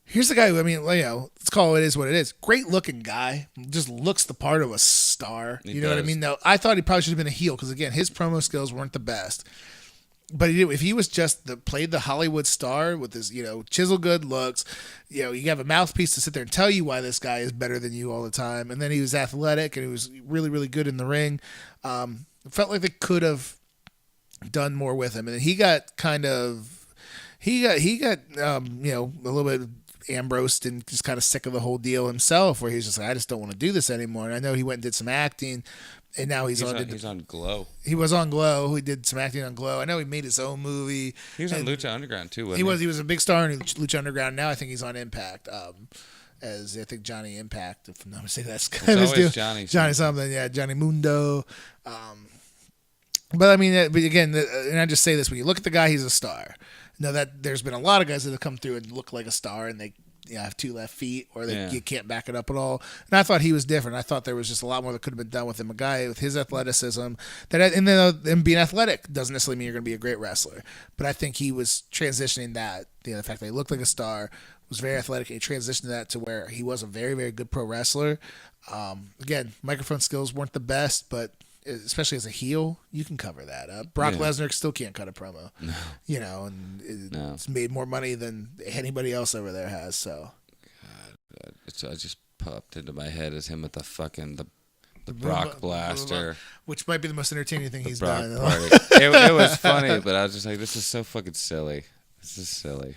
Here's the guy who, let's call it is what it is. Great looking guy. Just looks the part of a star. You know what I mean? Now, I thought he probably should have been a heel because, again, his promo skills weren't the best. But if he was just played the Hollywood star with his, chiseled good looks, you have a mouthpiece to sit there and tell you why this guy is better than you all the time. And then he was athletic and he was really, really good in the ring. It felt like they could have done more with him, and he got a little bit ambrosed and just kind of sick of the whole deal himself, where he's just like, I just don't want to do this anymore. And I know he went and did some acting, and now he's on Glow. He was on Glow. He did some acting on Glow. I know he made his own movie. He was on Lucha Underground too. He was a big star in Lucha Underground. Now I think he's on Impact. As I think Johnny Impact, if I'm not mistaken, that's kind of his deal. Johnny something, yeah, Johnny Mundo. But again, and I just say this: when you look at the guy, he's a star. Now that there's been a lot of guys that have come through and look like a star, and they have 2 left feet, or you can't back it up at all. And I thought he was different. I thought there was just a lot more that could have been done with him. A guy with his athleticism, and being athletic doesn't necessarily mean you're going to be a great wrestler. But I think he was transitioning that. The fact that he looked like a star, was very athletic, and he transitioned that to where he was a very, very good pro wrestler. Again, microphone skills weren't the best, but especially as a heel, you can cover that up. Brock Lesnar still can't cut a promo. No. It's made more money than anybody else over there has. So, God, I just popped into my head as him with the fucking the Brock Blaster, which might be the most entertaining thing he's done. It was funny, but I was just like, this is so fucking silly. This is silly.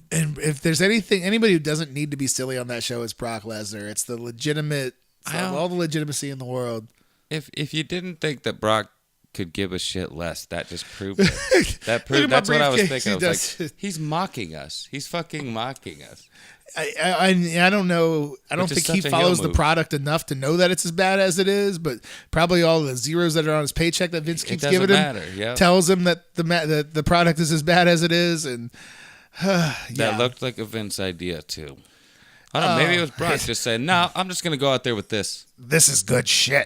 And if there's anybody who doesn't need to be silly on that show, it's Brock Lesnar. It's the legitimate, all the legitimacy in the world. If you didn't think that Brock could give a shit less, that just proved it. That's what I was thinking. I was like, he's mocking us. He's fucking mocking us. I don't know. I don't think he follows the product enough to know that it's as bad as it is. But probably all the zeros that are on his paycheck that Vince keeps giving him tells him that the product is as bad as it is. And that looked like a Vince idea too. I don't know. Maybe it was Brock just saying, "No, I'm just gonna go out there with this. This is good shit.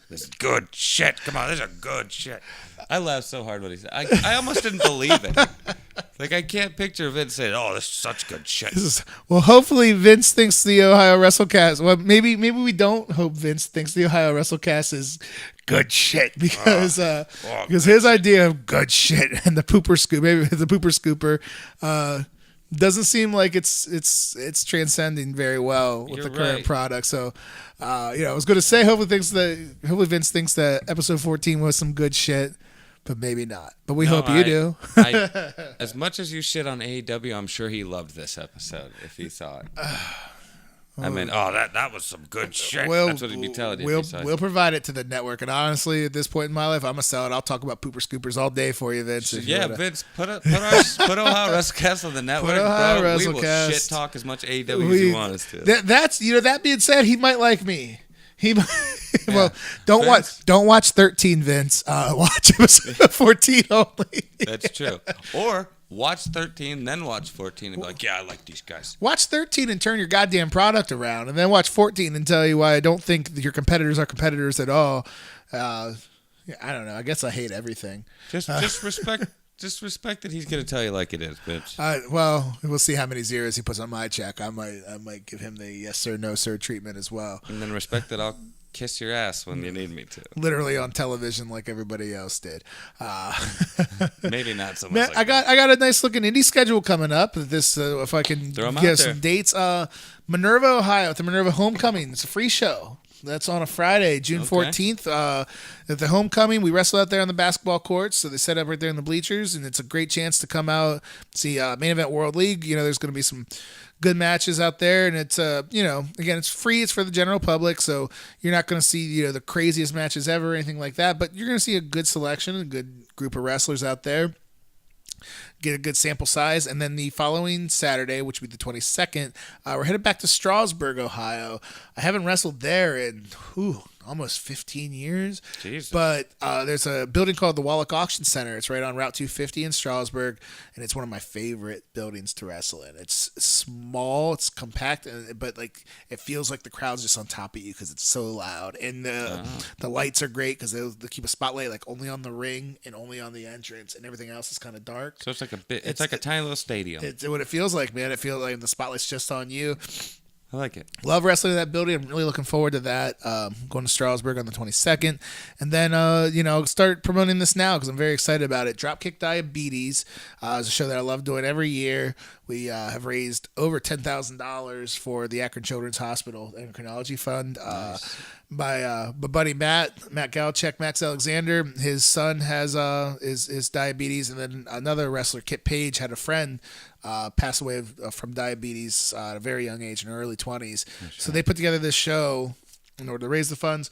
This is good shit. Come on, this is good shit." I laughed so hard when he said. I almost didn't believe it. Like I can't picture Vince saying, "Oh, this is such good shit." Well, hopefully Vince thinks the Ohio Wrestlecast. Well, maybe we don't hope Vince thinks the Ohio Wrestlecast is good shit because his idea of good shit and the pooper scoop, maybe the pooper scooper. Doesn't seem like it's transcending very well with the current product. So, I was going to say hopefully Vince thinks that episode 14 was some good shit, but maybe not. But we hope you do. As much as you shit on AEW, I'm sure he loved this episode if he saw it. I mean, that was some good shit. That's what he'd be telling you. We'll provide it to the network. And honestly, at this point in my life, I'm going to sell it. I'll talk about pooper scoopers all day for you, Vince. Yeah, Vince, put Ohio WrestleCast on the network. Put Ohio WrestleCast. We will shit talk as much AEW as you want us to. That being said, he might like me. Don't watch 13, Vince. Watch episode 14 only. That's true. Or watch 13, then watch 14 and be like, yeah, I like these guys. Watch 13 and turn your goddamn product around, and then watch 14 and tell you why I don't think your competitors are competitors at all. I don't know. I guess I hate everything. Just respect. Just respect that he's going to tell you like it is, bitch. Well, we'll see how many zeros he puts on my check. I might give him the yes sir, no sir treatment as well. And then respect that I'll kiss your ass when you need me to. Literally on television like everybody else did. Maybe not so much. I got a nice looking indie schedule coming up. This if I can give some dates. Minerva, Ohio, at the Minerva Homecoming. It's a free show. That's on a Friday, June 14th. At the Homecoming, we wrestle out there on the basketball courts. So they set up right there in the bleachers, and it's a great chance to come out, see Main Event World League. There's going to be some good matches out there, and it's again, it's free. It's for the general public, so you're not going to see the craziest matches ever or anything like that. But you're going to see a good selection, a good group of wrestlers out there. Get a good sample size, and then the following Saturday, which will be the 22nd, we're headed back to Strasburg, Ohio. I haven't wrestled there in almost 15 years. Jesus. But there's a building called the Wallach Auction Center. It's right on Route 250 in Strasburg, and it's one of my favorite buildings to wrestle in. It's small, it's compact, but it feels like the crowd's just on top of you because it's so loud. And the lights are great because they keep a spotlight only on the ring and only on the entrance, and everything else is kind of dark. So it's like it's like a tiny little stadium. It's what it feels like, man. It feels like the spotlight's just on you. I like it. Love wrestling in that building. I'm really looking forward to that. Going to Strasburg on the 22nd. And then, start promoting this now because I'm very excited about it. Dropkick Diabetes is a show that I love doing every year. We have raised over $10,000 for the Akron Children's Hospital Endocrinology Fund. Nice. By buddy Matt Galchek, Max Alexander. His son has is diabetes, and then another wrestler, Kit Page, had a friend pass away from diabetes at a very young age in her early 20s. So they put together this show in order to raise the funds.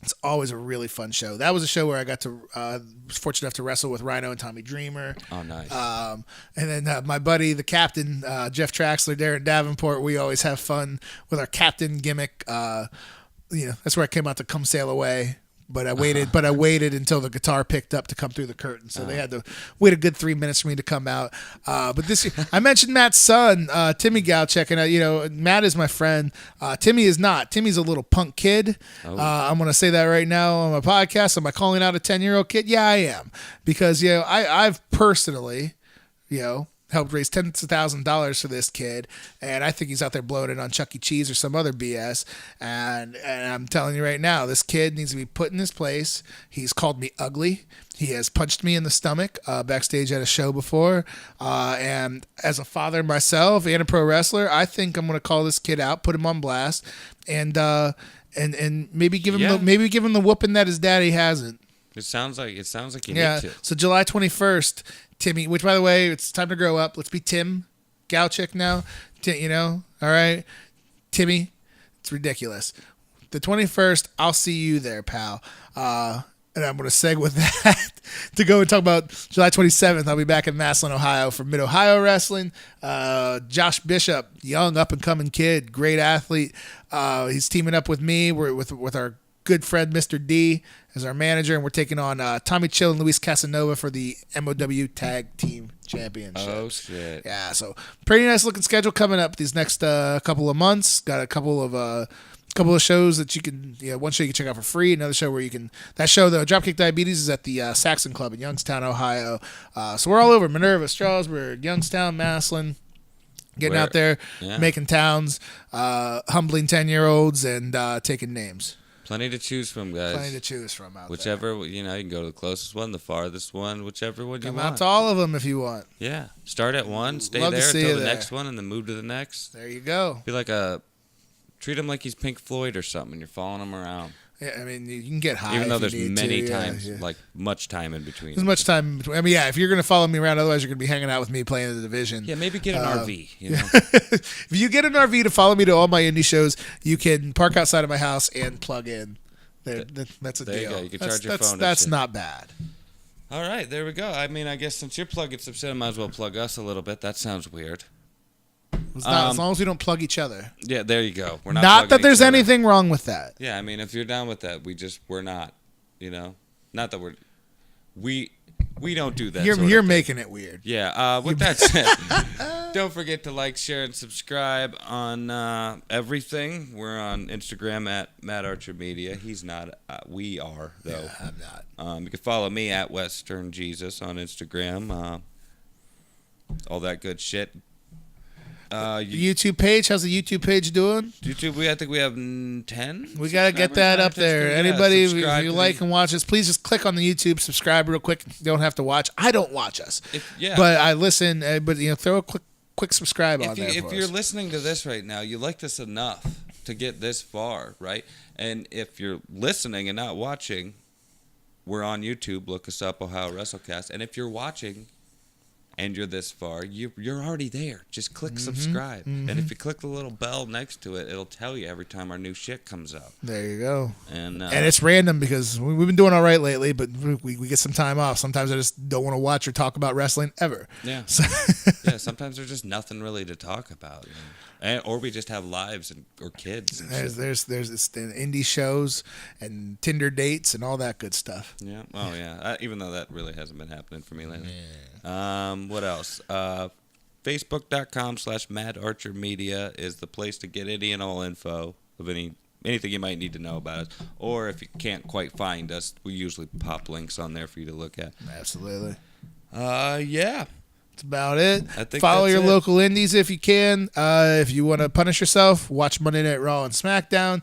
It's always a really fun show. That was a show where I got to was fortunate enough to wrestle with Rhino and Tommy Dreamer. Oh, nice. And then my buddy, the captain, Jeff Traxler, Darren Davenport. We always have fun with our captain gimmick. That's where I came out to Come Sail Away. But I waited until the guitar picked up to come through the curtain. So they had to wait a good 3 minutes for me to come out. But this year, I mentioned Matt's son, Timmy Galchek, and Matt is my friend. Timmy is not. Timmy's a little punk kid. Oh. I'm going to say that right now on my podcast. Am I calling out a 10-year-old kid? Yeah, I am. Because I've personally, helped raise tens of thousands of dollars for this kid, and I think he's out there blowing it on Chuck E. Cheese or some other BS. And I'm telling you right now, this kid needs to be put in his place. He's called me ugly. He has punched me in the stomach backstage at a show before. And as a father myself and a pro wrestler, I think I'm going to call this kid out, put him on blast, and maybe give him the whooping that his daddy hasn't. It sounds like you need to. So July 21st, Timmy, which by the way, it's time to grow up. Let's be Tim Galchek now. All right, Timmy. It's ridiculous. The 21st, I'll see you there, pal. And I'm going to segue with that to go and talk about July 27th. I'll be back in Massillon, Ohio for Mid-Ohio Wrestling. Josh Bishop, young up-and-coming kid, great athlete. He's teaming up with me. We're with our good friend, Mr. D, as our manager, and we're taking on Tommy Chill and Luis Casanova for the MOW Tag Team Championship. Oh, shit. Yeah, so pretty nice looking schedule coming up these next couple of months. Got a couple of shows that you can, one show you can check out for free, another show where you can, that show, though, Dropkick Diabetes, is at the Saxon Club in Youngstown, Ohio. So we're all over Minerva, Strasburg, Youngstown, Massillon, getting out there, making towns, humbling 10-year-olds, and taking names. Plenty to choose from, guys. Plenty to choose from out whichever, there. You can go to the closest one, the farthest one, whichever one you want. Come out to all of them if you want. Yeah. Start at one, stay there until the next one, and then move to the next. There you go. Be treat him like he's Pink Floyd or something, and you're following him around. Yeah, I mean, you can get high. Even though if there's you need many to. times, like much time in between. There's much time in between. I mean, yeah, if you're going to follow me around, otherwise you're going to be hanging out with me playing the division. Yeah, maybe get an RV. You know? If you get an RV to follow me to all my indie shows, you can park outside of my house and plug in. That's a there deal. You go. You can charge your phone. That's not bad. All right, there we go. I mean, I guess since you're plugging some shit, I might as well plug us a little bit. That sounds weird. As long as we don't plug each other. Yeah, there you go. We're not that there's anything wrong with that. Yeah, I mean, if you're down with that, we're not. You know, not that we don't do that. You're making it weird. Yeah. With that said, don't forget to like, share, and subscribe on everything. We're on Instagram at Matt Archer Media. He's not. We are though. Yeah, I'm not. You can follow me at Western Jesus on Instagram. All that good shit. The YouTube page. How's the YouTube page doing? YouTube, I think we have 10. We got to get that up there. Anybody, if you like and watch us, please just click on the YouTube, subscribe real quick. You don't have to watch. I don't watch us. But I listen. But throw a quick subscribe on there for us. If you're listening to this right now, you like this enough to get this far, right? And if you're listening and not watching, we're on YouTube. Look us up, Ohio Wrestlecast. And if you're watching and you're this far, you're already there. Just click subscribe. And if you click the little bell next to it, it'll tell you every time our new shit comes out. There you go. And it's random because we've been doing all right lately, but we get some time off. Sometimes I just don't want to watch or talk about wrestling ever. Yeah. So yeah, sometimes there's just nothing really to talk about. Or we just have lives or kids. And there's this indie shows and Tinder dates and all that good stuff. Yeah. Oh, yeah. Even though that really hasn't been happening for me lately. Yeah. What else? Facebook.com/Matt Archer Media is the place to get any and all info of anything you might need to know about us. Or if you can't quite find us, we usually pop links on there for you to look at. Absolutely. Yeah. That's about it. I think follow your local indies if you can. If you want to punish yourself, watch Monday Night Raw and SmackDown.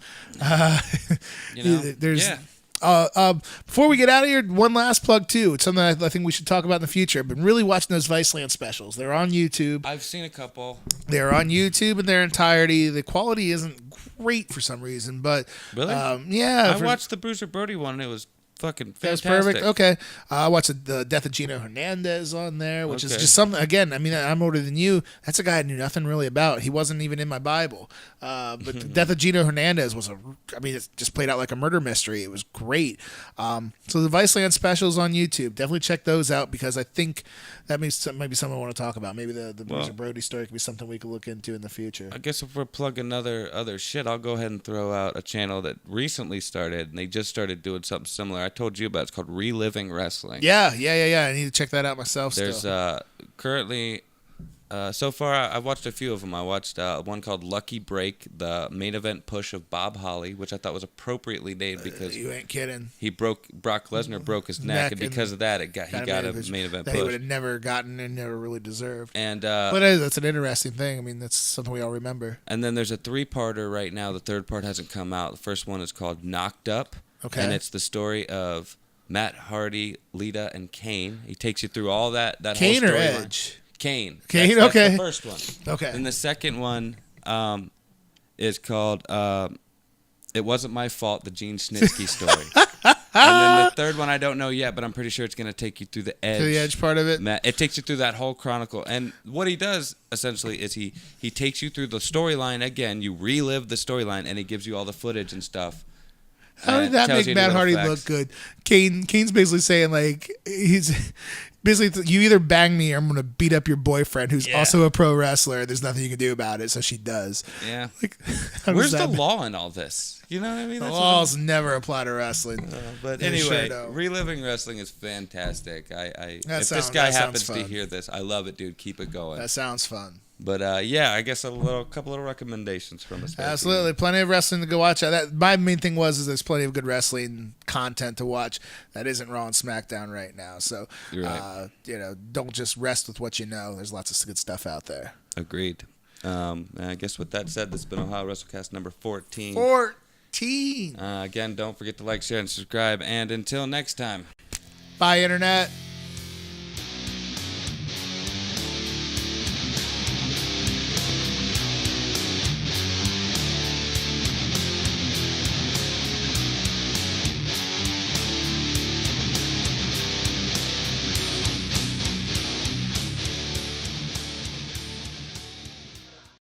Before we get out of here, one last plug too. It's something I think we should talk about in the future. I've been really watching those Viceland specials. They're on YouTube. I've seen a couple. They're on YouTube in their entirety. The quality isn't great for some reason, but really, yeah. I watched the Bruiser Brody one. And it was fucking fantastic. That's perfect. Okay. I watched the Death of Gino Hernandez on there, which is just something, again, I mean, I'm older than you. That's a guy I knew nothing really about. He wasn't even in my Bible. But the Death of Gino Hernandez it just played out like a murder mystery. It was great. So the Viceland specials on YouTube, definitely check those out because I think that might be something I want to talk about. Maybe the Bruiser Brody story could be something we could look into in the future. I guess if we're plugging other shit, I'll go ahead and throw out a channel that recently started, and they just started doing something similar. I told you about. It's called Reliving Wrestling. Yeah. I need to check that out myself. There's currently so far I've watched a few of them. I watched one called Lucky Break, the main event push of Bob Holly, which I thought was appropriately named because you ain't kidding. Brock Lesnar broke his neck, and because of that, he got a main event push. He would have never gotten and never really deserved. And but that's an interesting thing. I mean, that's something we all remember. And then there's a 3-parter right now. The third part hasn't come out. The first one is called Knocked Up. Okay. And it's the story of Matt Hardy, Lita, and Kane. He takes you through all that Kane whole or storyline. Edge? Kane. Kane, That's okay. the first one. Okay. And the second one is called It Wasn't My Fault, the Gene Snitsky story. And then the third one I don't know yet, but I'm pretty sure it's going to take you through the Edge. To the Edge part of it? It takes you through that whole chronicle. And what he does, essentially, is he takes you through the storyline again. You relive the storyline, and he gives you all the footage and stuff. How did that make Matt Hardy look good? Kane's basically saying, like, he's basically, you either bang me or I'm going to beat up your boyfriend who's also a pro wrestler. There's nothing you can do about it, so she does. Yeah. Like, where's the law in all this? You know what I mean? The laws never apply to wrestling. But anyway, Reliving Wrestling is fantastic. If this guy happens to hear this, I love it, dude. Keep it going. That sounds fun. But I guess a couple of recommendations from us. Absolutely, plenty of wrestling to go watch. My main thing is there's plenty of good wrestling content to watch that isn't Raw and SmackDown right now. So, you're right. Don't just rest with what you know. There's lots of good stuff out there. Agreed. I guess with that said, this has been Ohio Wrestlecast number 14. 14. Again, don't forget to like, share, and subscribe. And until next time. Bye, Internet.